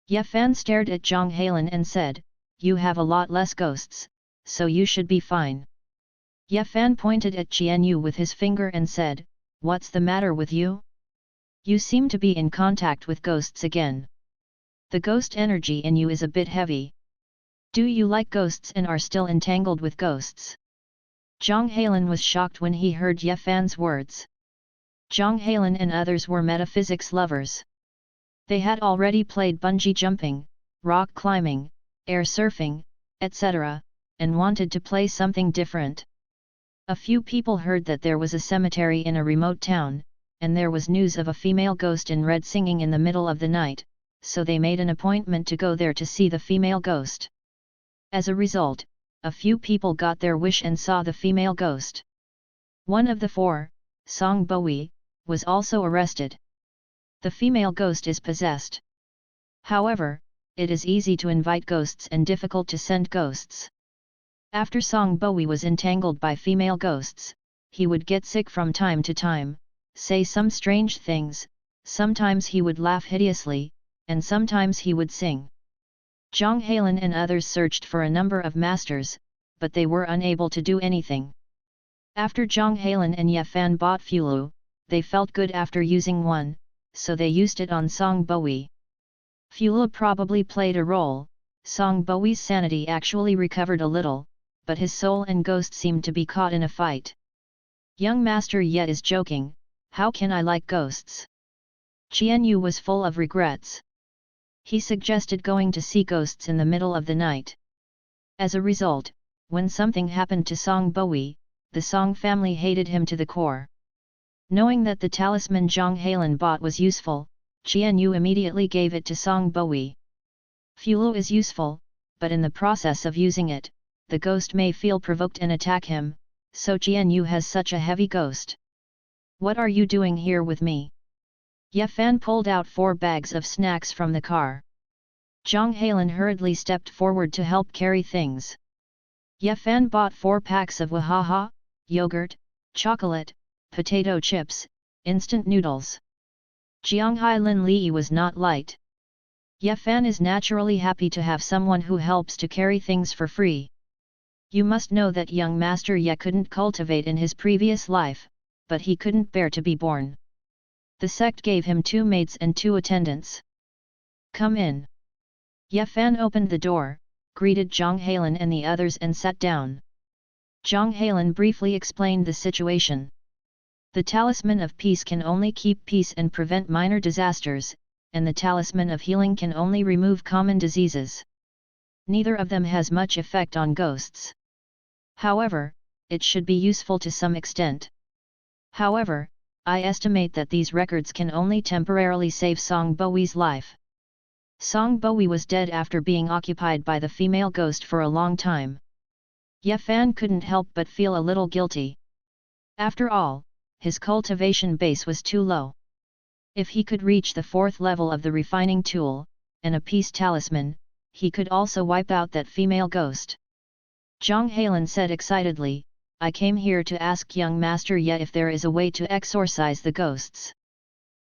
Ye Fan stared at Zhang Hailan and said, you have a lot less ghosts, so you should be fine. Ye Fan pointed at Qian Yu with his finger and said, what's the matter with you? You seem to be in contact with ghosts again. The ghost energy in you is a bit heavy. Do you like ghosts and are still entangled with ghosts? Zhang Hailan was shocked when he heard Ye Fan's words. Zhang Hailan and others were metaphysics lovers. They had already played bungee jumping, rock climbing, air surfing, etc., and wanted to play something different. A few people heard that there was a cemetery in a remote town, and there was news of a female ghost in red singing in the middle of the night, so they made an appointment to go there to see the female ghost. As a result, a few people got their wish and saw the female ghost. One of the 4, Song Bowie, was also arrested. The female ghost is possessed. However, it is easy to invite ghosts and difficult to send ghosts. After Song Bowie was entangled by female ghosts, he would get sick from time to time, say some strange things, sometimes he would laugh hideously, and sometimes he would sing. Zhang Hailan and others searched for a number of masters, but they were unable to do anything. After Zhang Hailan and Ye Fan bought Fulu, they felt good after using one, so they used it on Song Bowie. Fulu probably played a role. Song Bowie's sanity actually recovered a little, but his soul and ghost seemed to be caught in a fight. Young Master Ye is joking, how can I like ghosts? Qian Yu was full of regrets. He suggested going to see ghosts in the middle of the night. As a result, when something happened to Song Bowie, the Song family hated him to the core. Knowing that the talisman Zhang Hailan bought was useful, Qian Yu immediately gave it to Song Bowie. Fulu is useful, but in the process of using it, the ghost may feel provoked and attack him, so Qian Yu has such a heavy ghost. What are you doing here with me? Ye Fan pulled out 4 bags of snacks from the car. Zhang Hailan hurriedly stepped forward to help carry things. Ye Fan bought 4 packs of wahaha, yogurt, chocolate, potato chips, instant noodles. Jiang Hailan Li was not light. Ye Fan is naturally happy to have someone who helps to carry things for free. You must know that young Master Ye couldn't cultivate in his previous life, but he couldn't bear to be born. The sect gave him 2 maids and 2 attendants. Come in. Ye Fan opened the door, greeted Zhang Hailan and the others and sat down. Zhang Hailan briefly explained the situation. The talisman of peace can only keep peace and prevent minor disasters, and the talisman of healing can only remove common diseases. Neither of them has much effect on ghosts. However, it should be useful to some extent. However, I estimate that these records can only temporarily save Song Bowi's life. Song Bowi was dead after being occupied by the female ghost for a long time. Ye Fan couldn't help but feel a little guilty. After all, his cultivation base was too low. If he could reach the 4th level of the refining tool, and a peace talisman, he could also wipe out that female ghost. Zhang Heilun said excitedly, I came here to ask young Master Ye if there is a way to exorcise the ghosts.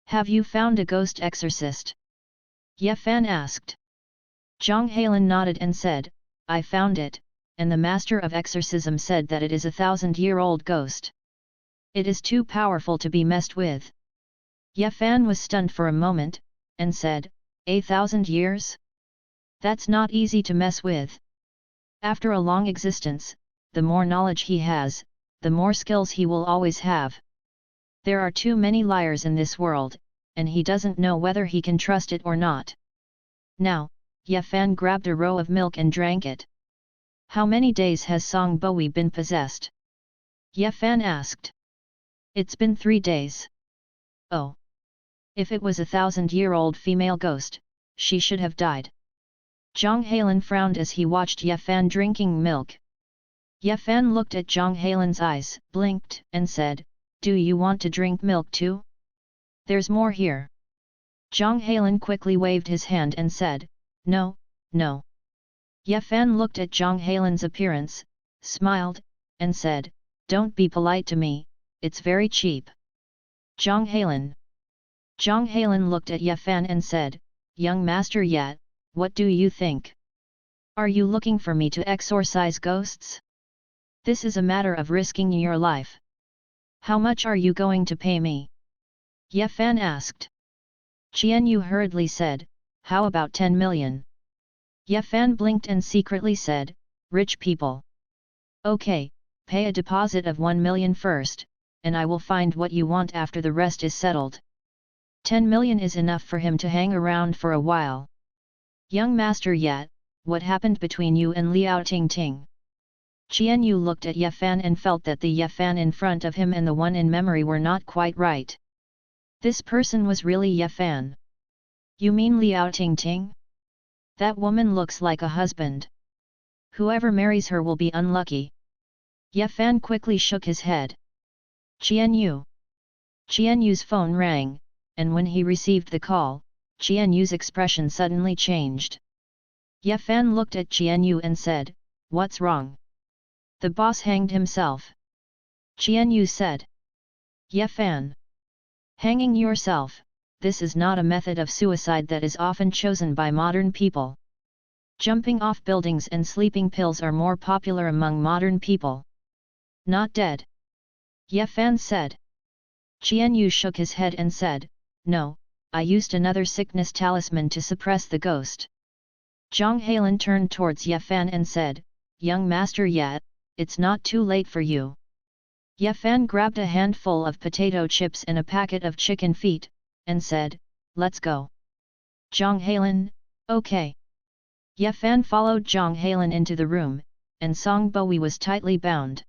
Have you found a ghost exorcist? Ye Fan asked. Zhang Heilun nodded and said, I found it, and the Master of Exorcism said that it is a 1,000-year-old ghost. It is too powerful to be messed with. Ye Fan was stunned for a moment, and said, 1,000 years? That's not easy to mess with. After a long existence, the more knowledge he has, the more skills he will always have. There are too many liars in this world, and he doesn't know whether he can trust it or not. Now, Ye Fan grabbed a row of milk and drank it. How many days has Song Bowi been possessed? Ye Fan asked. It's been 3 days. Oh. If it was a 1,000-year-old female ghost, she should have died. Zhang Heilun frowned as he watched Ye Fan drinking milk. Ye Fan looked at Zhang Heilun's eyes, blinked, and said, Do you want to drink milk too? There's more here. Zhang Heilun quickly waved his hand and said, No, no. Ye Fan looked at Zhang Heilun's appearance, smiled, and said, Don't be polite to me, it's very cheap. Zhang Heilun. Zhang Heilun looked at Ye Fan and said, Young Master Ye, what do you think? Are you looking for me to exorcise ghosts? This is a matter of risking your life. How much are you going to pay me? Ye Fan asked. Qian Yu hurriedly said, How about 10 million? Ye Fan blinked and secretly said, Rich people. Okay, pay a deposit of 1 million first, and I will find what you want after the rest is settled. 10 million is enough for him to hang around for a while. Young Master Ye, what happened between you and Liao Tingting? Qian Yu looked at Ye Fan and felt that the Ye Fan in front of him and the one in memory were not quite right. This person was really Ye Fan. You mean Liao Tingting? That woman looks like a husband. Whoever marries her will be unlucky. Ye Fan quickly shook his head. Qian Yu. Qian Yu's phone rang, and when he received the call, Qian Yu's expression suddenly changed. Ye Fan looked at Qian Yu and said, What's wrong? The boss hanged himself. Qian Yu said. Ye Fan. Hanging yourself, this is not a method of suicide that is often chosen by modern people. Jumping off buildings and sleeping pills are more popular among modern people. Not dead. Ye Fan said. Qian Yu shook his head and said, No, I used another sickness talisman to suppress the ghost. Zhang Heilun turned towards Ye Fan and said, Young Master Ye, it's not too late for you. Ye Fan grabbed a handful of potato chips and a packet of chicken feet, and said, Let's go. Zhang Heilun, okay. Ye Fan followed Zhang Heilun into the room, and Song Bowi was tightly bound.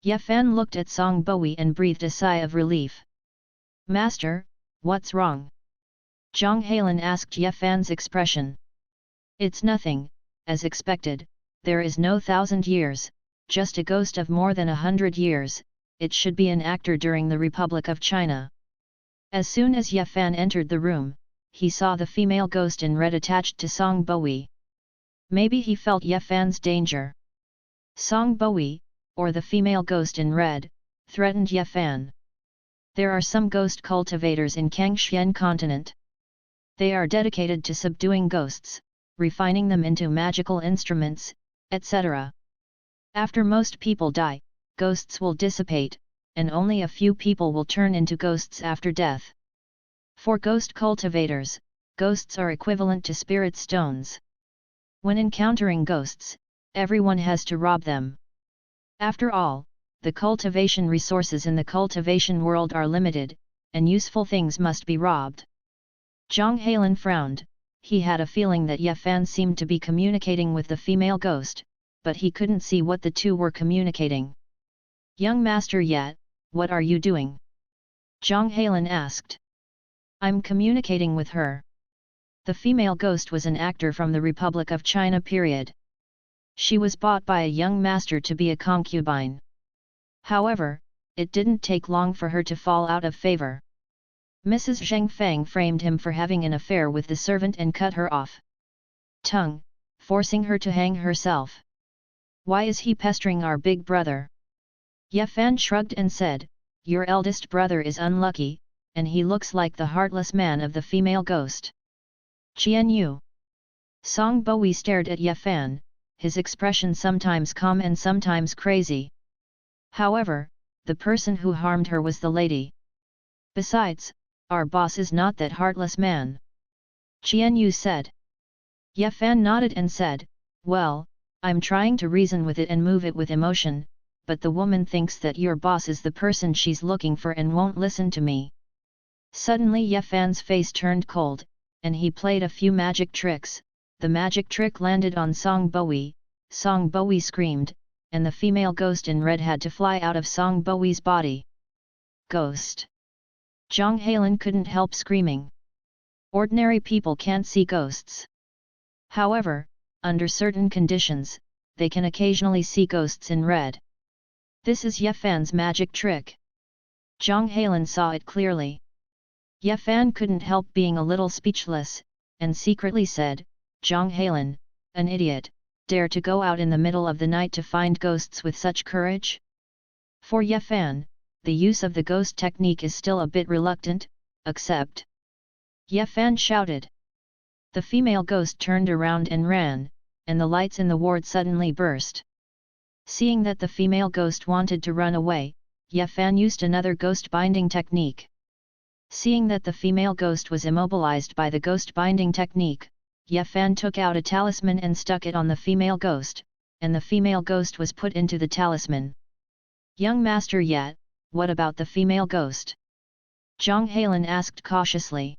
Ye Fan looked at Song Bowi and breathed a sigh of relief. Master, what's wrong? Zhang Heilun asked Ye Fan's expression. It's nothing, as expected, there is no 1,000 years, just a ghost of more than 100 years, it should be an actor during the Republic of China. As soon as Ye Fan entered the room, he saw the female ghost in red attached to Song Bowi. Maybe he felt Ye Fan's danger. Song Bowi, or the female ghost in red, threatened Ye Fan. There are some ghost cultivators in Kangxian continent. They are dedicated to subduing ghosts, refining them into magical instruments, etc. After most people die, ghosts will dissipate, and only a few people will turn into ghosts after death. For ghost cultivators, ghosts are equivalent to spirit stones. When encountering ghosts, everyone has to rob them. After all, the cultivation resources in the cultivation world are limited, and useful things must be robbed. Zhang Heilun frowned. He had a feeling that Ye Fan seemed to be communicating with the female ghost, but he couldn't see what the two were communicating. "Young Master Yat, what are you doing?" Zhang Hailan asked. "I'm communicating with her." The female ghost was an actor from the Republic of China period. She was bought by a young master to be a concubine. However, it didn't take long for her to fall out of favor. Mrs. Zheng Feng framed him for having an affair with the servant and cut her off tongue, forcing her to hang herself. "Why is he pestering our big brother?" Ye Fan shrugged and said, "Your eldest brother is unlucky, and he looks like the heartless man of the female ghost." Qian Yu. Song Bowie stared at Ye Fan, his expression sometimes calm and sometimes crazy. However, the person who harmed her was the lady. "Besides, our boss is not that heartless man," Qian Yu said. Ye Fan nodded and said, "Well, I'm trying to reason with it and move it with emotion, but the woman thinks that your boss is the person she's looking for and won't listen to me." Suddenly Ye Fan's face turned cold, and he played a few magic tricks. The magic trick landed on Song Bowie screamed, and the female ghost in red had to fly out of Song Bowie's body. "Ghost!" Zhang Hailan couldn't help screaming. Ordinary people can't see ghosts. However, under certain conditions, they can occasionally see ghosts in red. This is Ye Fan's magic trick. Zhang Hailan saw it clearly. Ye Fan couldn't help being a little speechless, and secretly said, "Zhang Hailan, an idiot, dare to go out in the middle of the night to find ghosts with such courage?" For Ye Fan, the use of the ghost technique is still a bit reluctant, except. Ye Fan shouted. The female ghost turned around and ran, and the lights in the ward suddenly burst. Seeing that the female ghost wanted to run away, Ye Fan used another ghost binding technique. Seeing that the female ghost was immobilized by the ghost binding technique, Ye Fan took out a talisman and stuck it on the female ghost, and the female ghost was put into the talisman. "Young Master Yat, what about the female ghost?" Zhang Hailan asked cautiously.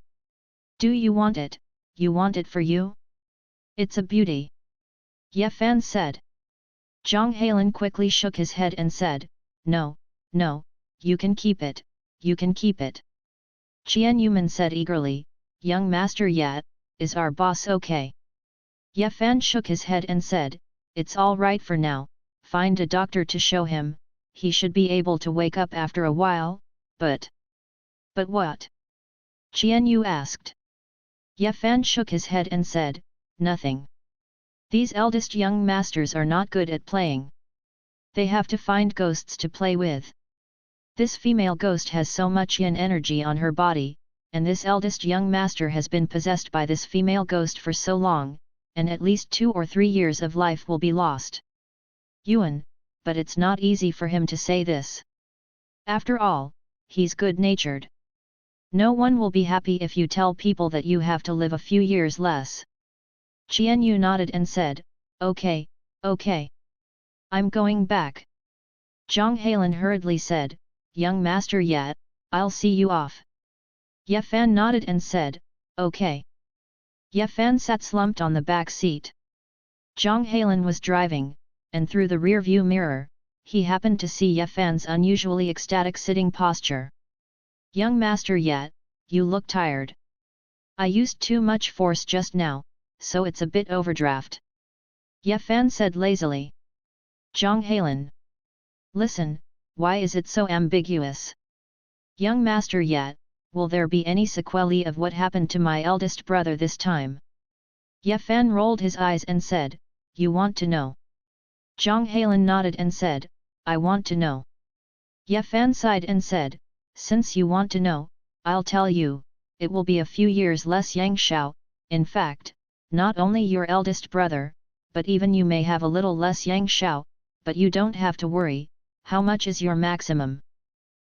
"Do you want it? You want it for you? It's a beauty," Ye Fan said. Zhang Hailan quickly shook his head and said, "No, no, you can keep it, you can keep it." Qian Yuman said eagerly, "Young Master Yat, is our boss okay?" Ye Fan shook his head and said, "It's all right for now, find a doctor to show him, he should be able to wake up after a while, but..." "But what?" Qian Yu asked. Ye Fan shook his head and said, "Nothing. These eldest young masters are not good at playing. They have to find ghosts to play with. This female ghost has so much yin energy on her body, and this eldest young master has been possessed by this female ghost for so long, and at least 2 or 3 years of life will be lost." Yuan, but it's not easy for him to say this. After all, he's good-natured. No one will be happy if you tell people that you have to live a few years less. Qian Yu nodded and said, "Okay, okay. I'm going back." Zhang Hailan hurriedly said, "Young Master Yat, I'll see you off." Ye Fan nodded and said, "Okay." Ye Fan sat slumped on the back seat. Zhang Hailan was driving, and through the rear-view mirror, he happened to see Ye Fan's unusually ecstatic sitting posture. "Young Master Yat, you look tired. I used too much force just now, so it's a bit overdraft," Ye Fan said lazily. Zhang Hailan. "Listen, why is it so ambiguous? Young Master Yat, will there be any sequelae of what happened to my eldest brother this time?" Ye Fan rolled his eyes and said, "You want to know?" Zhang Hailan nodded and said, "I want to know." Ye Fan sighed and said, "Since you want to know, I'll tell you, it will be a few years less Yang Shao. In fact, not only your eldest brother, but even you may have a little less Yang Shao, but you don't have to worry. How much is your maximum?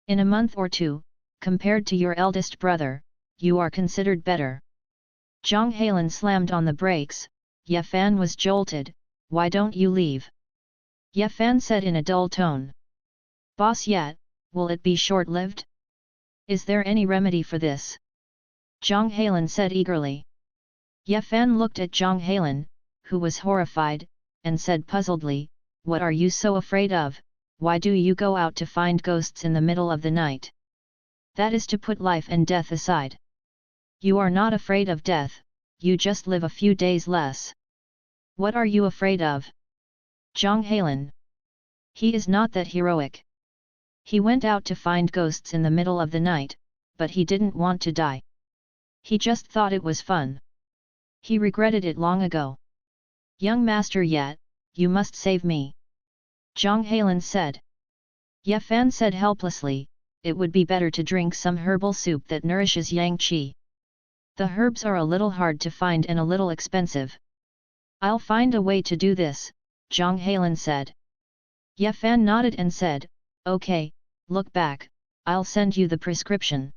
In a month or 2, compared to your eldest brother, you are considered better." Zhang Hailan slammed on the brakes. Ye Fan was jolted. "Why don't you leave?" Ye Fan said in a dull tone. "Boss Yat, will it be short-lived? Is there any remedy for this?" Zhang Hailan said eagerly. Ye Fan looked at Zhang Hailan, who was horrified. and said puzzledly, "What are you so afraid of? Why do you go out to find ghosts in the middle of the night? That is to put life and death aside. You are not afraid of death, you just live a few days less. What are you afraid of?" Zhang Hailan. He is not that heroic. He went out to find ghosts in the middle of the night, but he didn't want to die. He just thought it was fun. He regretted it long ago. "Young Master Yat, you must save me," Zhang Hailan said. Ye Fan said helplessly, "It would be better to drink some herbal soup that nourishes yang qi. The herbs are a little hard to find and a little expensive." "I'll find a way to do this," Zhang Hailan said. Ye Fan nodded and said, "Okay, look back, I'll send you the prescription."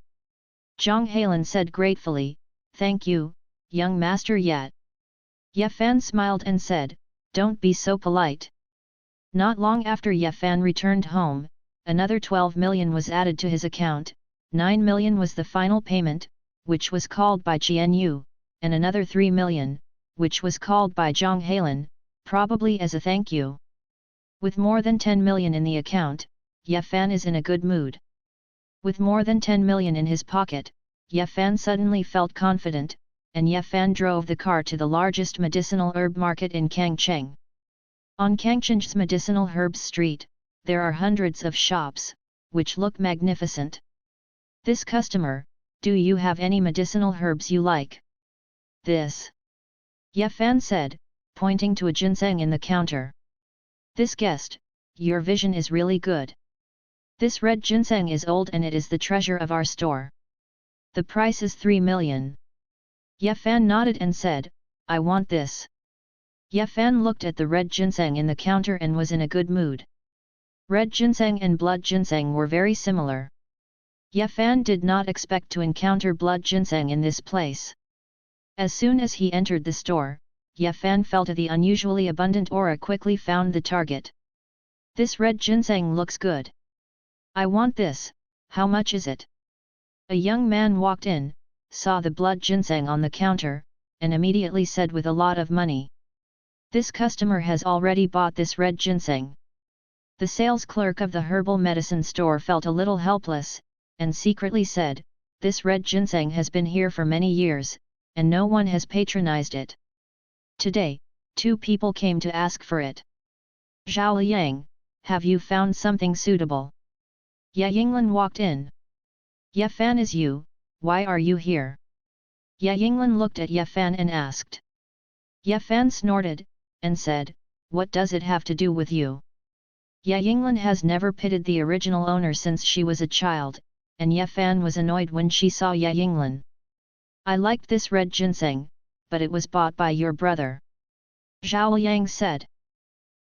Zhang Hailan said gratefully, "Thank you, young Master Yat." Ye Fan smiled and said, "Don't be so polite." Not long after Ye Fan returned home, another 12 million was added to his account, 9 million was the final payment, which was called by Qian Yu, and another 3 million, which was called by Zhang Hailan, probably as a thank you. With more than 10 million in the account, Ye Fan is in a good mood. With more than 10 million in his pocket, Ye Fan suddenly felt confident, and Ye Fan drove the car to the largest medicinal herb market in Kangcheng. On Kangcheng's medicinal herbs street, there are hundreds of shops, which look magnificent. "This customer, do you have any medicinal herbs you like?" "This," Ye Fan said, pointing to a ginseng in the counter. "This guest, your vision is really good. This red ginseng is old and it is the treasure of our store. The price is 3 million. Ye Fan nodded and said, "I want this." Ye Fan looked at the red ginseng in the counter and was in a good mood. Red ginseng and blood ginseng were very similar. Ye Fan did not expect to encounter blood ginseng in this place. As soon as he entered the store, Ye Fan felt the unusually abundant aura quickly found the target. "This red ginseng looks good. I want this, how much is it?" A young man walked in, saw the blood ginseng on the counter, and immediately said with a lot of money. "This customer has already bought this red ginseng." The sales clerk of the herbal medicine store felt a little helpless, and secretly said, "This red ginseng has been here for many years, and no one has patronized it. Today, 2 people came to ask for it. Zhao Yang, have you found something suitable?" Ye Yinglan walked in. "Ye Fan is you, why are you here?" Ye Yinglan looked at Ye Fan and asked. Ye Fan snorted, and said, "What does it have to do with you?" Ye Yinglan has never pitied the original owner since she was a child, and Ye Fan was annoyed when she saw Ye Yinglan. "I liked this red ginseng, but it was bought by your brother," Zhao Yang said.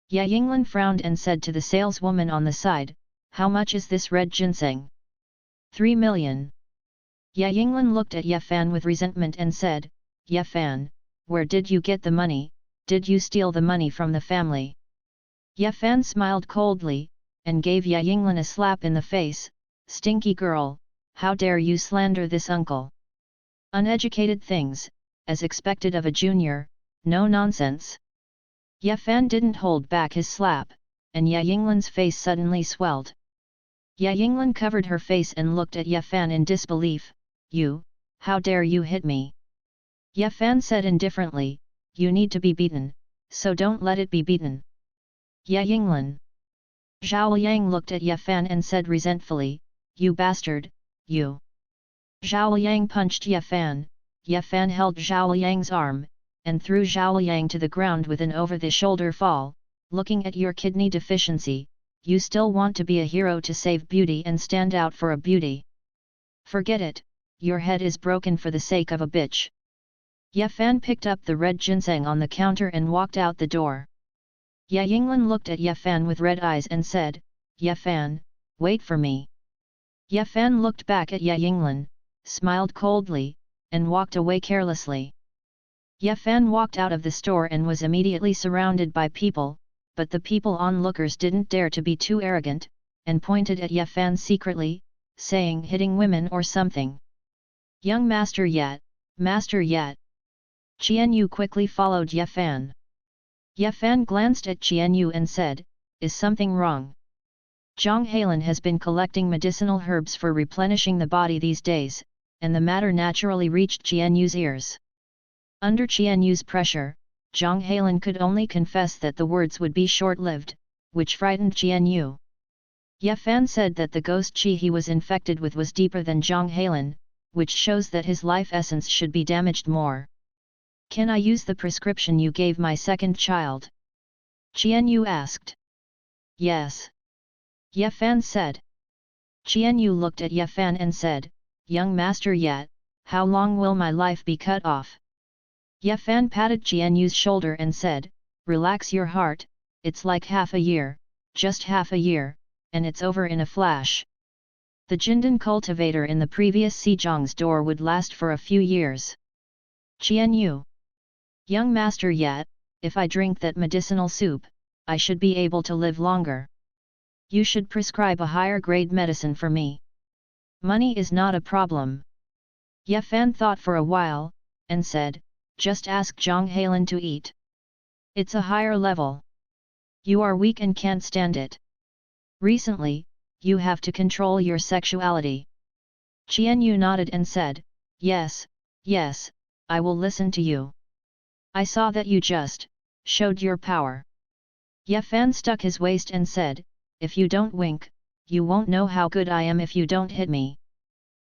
Ye Yinglan frowned and said to the saleswoman on the side, "How much is this red ginseng?" 3 million. Ye Yinglan looked at Ye Fan with resentment and said, "Ye Fan, where did you get the money? Did you steal the money from the family?" Ye Fan smiled coldly, and gave Ye Yinglan a slap in the face. "Stinky girl, how dare you slander this uncle? Uneducated things, as expected of a junior, no nonsense." Ye Fan didn't hold back his slap, and Ye Yinglan's face suddenly swelled. Ye Yinglan covered her face and looked at Ye Fan in disbelief. "You, how dare you hit me?" Ye Fan said indifferently, "You need to be beaten, so don't let it be beaten." Ye Yinglan. Zhao Yang looked at Ye Fan and said resentfully, "You bastard, you." Zhao Yang punched Ye Fan. Ye Fan held Zhao Yang's arm, and threw Zhao Yang to the ground with an over-the-shoulder fall. "Looking at your kidney deficiency, you still want to be a hero to save beauty and stand out for a beauty? Forget it, your head is broken for the sake of a bitch." Ye Fan picked up the red ginseng on the counter and walked out the door. Ye Yinglan looked at Ye Fan with red eyes and said, "Ye Fan, wait for me." Ye Fan looked back at Ye Yinglan, smiled coldly, and walked away carelessly. Ye Fan walked out of the store and was immediately surrounded by people, but the people onlookers didn't dare to be too arrogant, and pointed at Ye Fan secretly, saying hitting women or something. "Young Master Yat, Master Yat." Qian Yu quickly followed Ye Fan. Ye Fan glanced at Qian Yu and said, "Is something wrong?" Zhang Hailan has been collecting medicinal herbs for replenishing the body these days, and the matter naturally reached Qian Yu's ears. Under Qian Yu's pressure, Zhang Hailan could only confess that the words would be short-lived, which frightened Qian Yu. Ye Fan said that the ghost qi he was infected with was deeper than Zhang Hailan, which shows that his life essence should be damaged more. "Can I use the prescription you gave my second child?" Qian Yu asked. "Yes." Ye Fan said. Qian Yu looked at Ye Fan and said, "Young master Ye, how long will my life be cut off?" Ye Fan patted Qian Yu's shoulder and said, "Relax your heart, it's like half a year, just half a year, and it's over in a flash." The Jindan cultivator in the previous Sijong's door would last for a few years. Qian Yu. "Young master Ye, if I drink that medicinal soup, I should be able to live longer. You should prescribe a higher grade medicine for me. Money is not a problem." Ye Fan thought for a while, and said, "Just ask Zhang Hailan to eat. It's a higher level. You are weak and can't stand it. Recently, you have to control your sexuality." Qian Yu nodded and said, "Yes, yes, I will listen to you. I saw that you just showed your power." Ye Fan stuck his waist and said, "If you don't wink, you won't know how good I am if you don't hit me."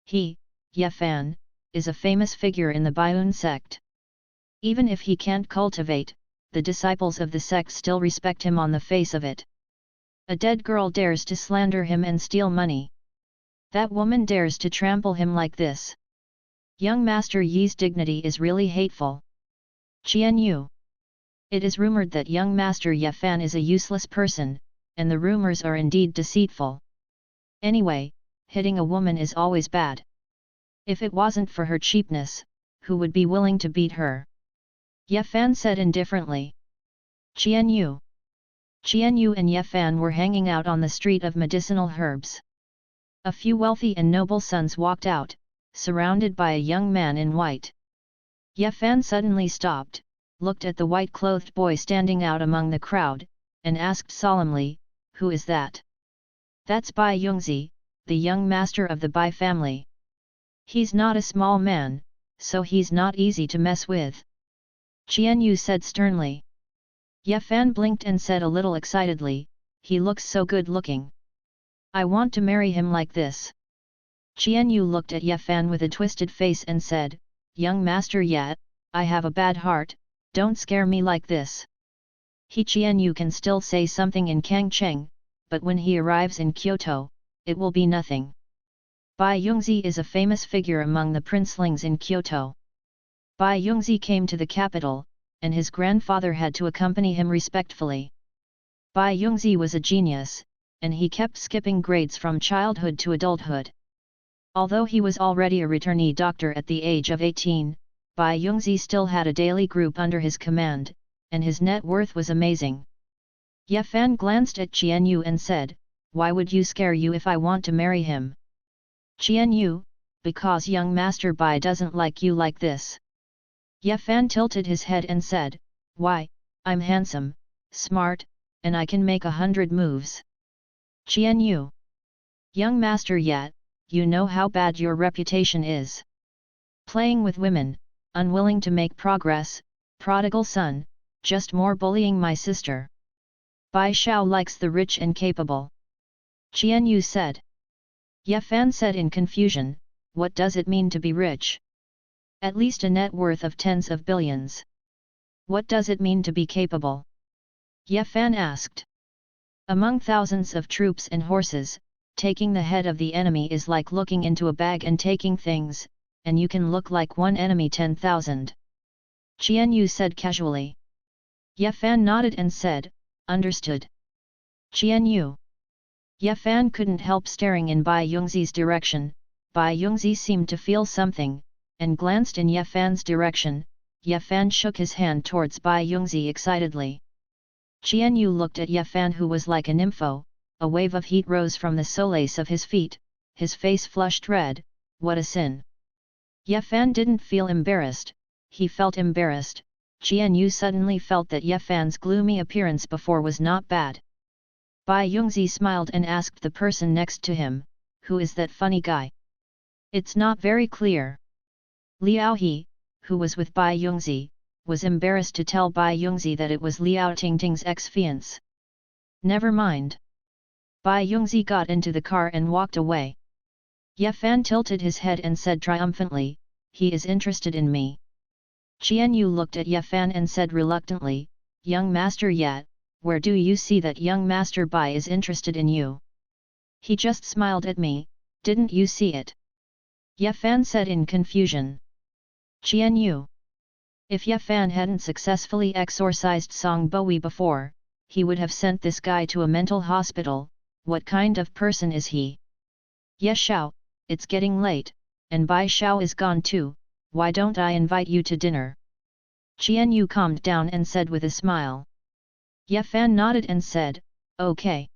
He, Ye Fan, is a famous figure in the Baiyun sect. Even if he can't cultivate, the disciples of the sect still respect him on the face of it. A dead girl dares to slander him and steal money. That woman dares to trample him like this. Young Master Yi's dignity is really hateful. Qian Yu. It is rumored that young Master Ye Fan is a useless person, and the rumors are indeed deceitful. Anyway, hitting a woman is always bad. If it wasn't for her cheapness, who would be willing to beat her? Ye Fan said indifferently. Qian Yu. Qian Yu and Ye Fan were hanging out on the street of medicinal herbs. A few wealthy and noble sons walked out, surrounded by a young man in white. Ye Fan suddenly stopped, looked at the white-clothed boy standing out among the crowd, and asked solemnly, "Who is that?" "That's Bai Yongzi, the young master of the Bai family. He's not a small man, so he's not easy to mess with," Qian Yu said sternly. Ye Fan blinked and said a little excitedly, "He looks so good-looking. I want to marry him like this." Qian Yu looked at Ye Fan with a twisted face and said, "Young master Ye, I have a bad heart, don't scare me like this." Qian Yu can still say something in Kangcheng, but when he arrives in Kyoto, it will be nothing. Bai Yongzi is a famous figure among the princelings in Kyoto. Bai Yongzi came to the capital, and his grandfather had to accompany him respectfully. Bai Yongzi was a genius, and he kept skipping grades from childhood to adulthood. Although he was already a returnee doctor at the age of 18, Bai Yongzi still had a daily group under his command, and his net worth was amazing. Ye Fan glanced at Qian Yu and said, "Why would you scare you if I want to marry him?" Qian Yu, "Because young master Bai doesn't like you like this." Ye Fan tilted his head and said, "Why, I'm handsome, smart, and I can make 100 moves." Qian Yu. "Young master Ye, you know how bad your reputation is. Playing with women, unwilling to make progress, prodigal son, just more bullying my sister. Bai Xiao likes the rich and capable." Qian Yu said. Ye Fan said in confusion, "What does it mean to be rich? At least a net worth of tens of billions. What does it mean to be capable?" Ye Fan asked. "Among thousands of troops and horses, taking the head of the enemy is like looking into a bag and taking things, and you can look like one enemy 10,000. Qian Yu said casually. Ye Fan nodded and said, "Understood." Qian Yu. Ye Fan couldn't help staring in Bai Yongzi's direction. Bai Yongzi seemed to feel something, and glanced in Ye Fan's direction. Ye Fan shook his hand towards Bai Yongzi excitedly. Qian Yu looked at Ye Fan, who was like a nympho. A wave of heat rose from the soles of his feet, his face flushed red. What a sin! Ye Fan didn't feel embarrassed, he felt embarrassed, Qian Yu suddenly felt that Ye Fan's gloomy appearance before was not bad. Bai Yongzi smiled and asked the person next to him, "Who is that funny guy? It's not very clear." Liao He, who was with Bai Yongzi, was embarrassed to tell Bai Yongzi that it was Liao Tingting's ex-fiance. "Never mind." Bai Yongzi got into the car and walked away. Ye Fan tilted his head and said triumphantly, "He is interested in me." Qian Yu looked at Ye Fan and said reluctantly, "Young master Ye, where do you see that young master Bai is interested in you? He just smiled at me, didn't you see it?" Ye Fan said in confusion. Qian Yu. If Ye Fan hadn't successfully exorcised Song Bowie before, he would have sent this guy to a mental hospital. What kind of person is he? "Ye Xiao, it's getting late, and Bai Xiao is gone too, why don't I invite you to dinner?" Qian Yu calmed down and said with a smile. Ye Fan nodded and said, "Okay.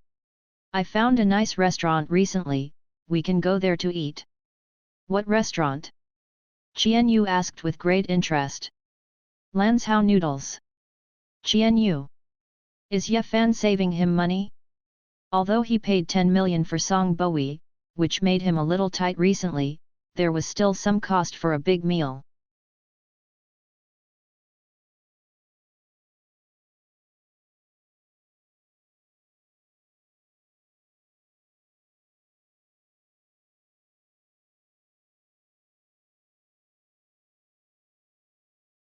I found a nice restaurant recently, we can go there to eat." "What restaurant?" Qian Yu asked with great interest. "Lanzhou Noodles." Qian Yu. Is Ye Fan saving him money? Although he paid 10 million for Song Bowie, which made him a little tight recently, there was still some cost for a big meal.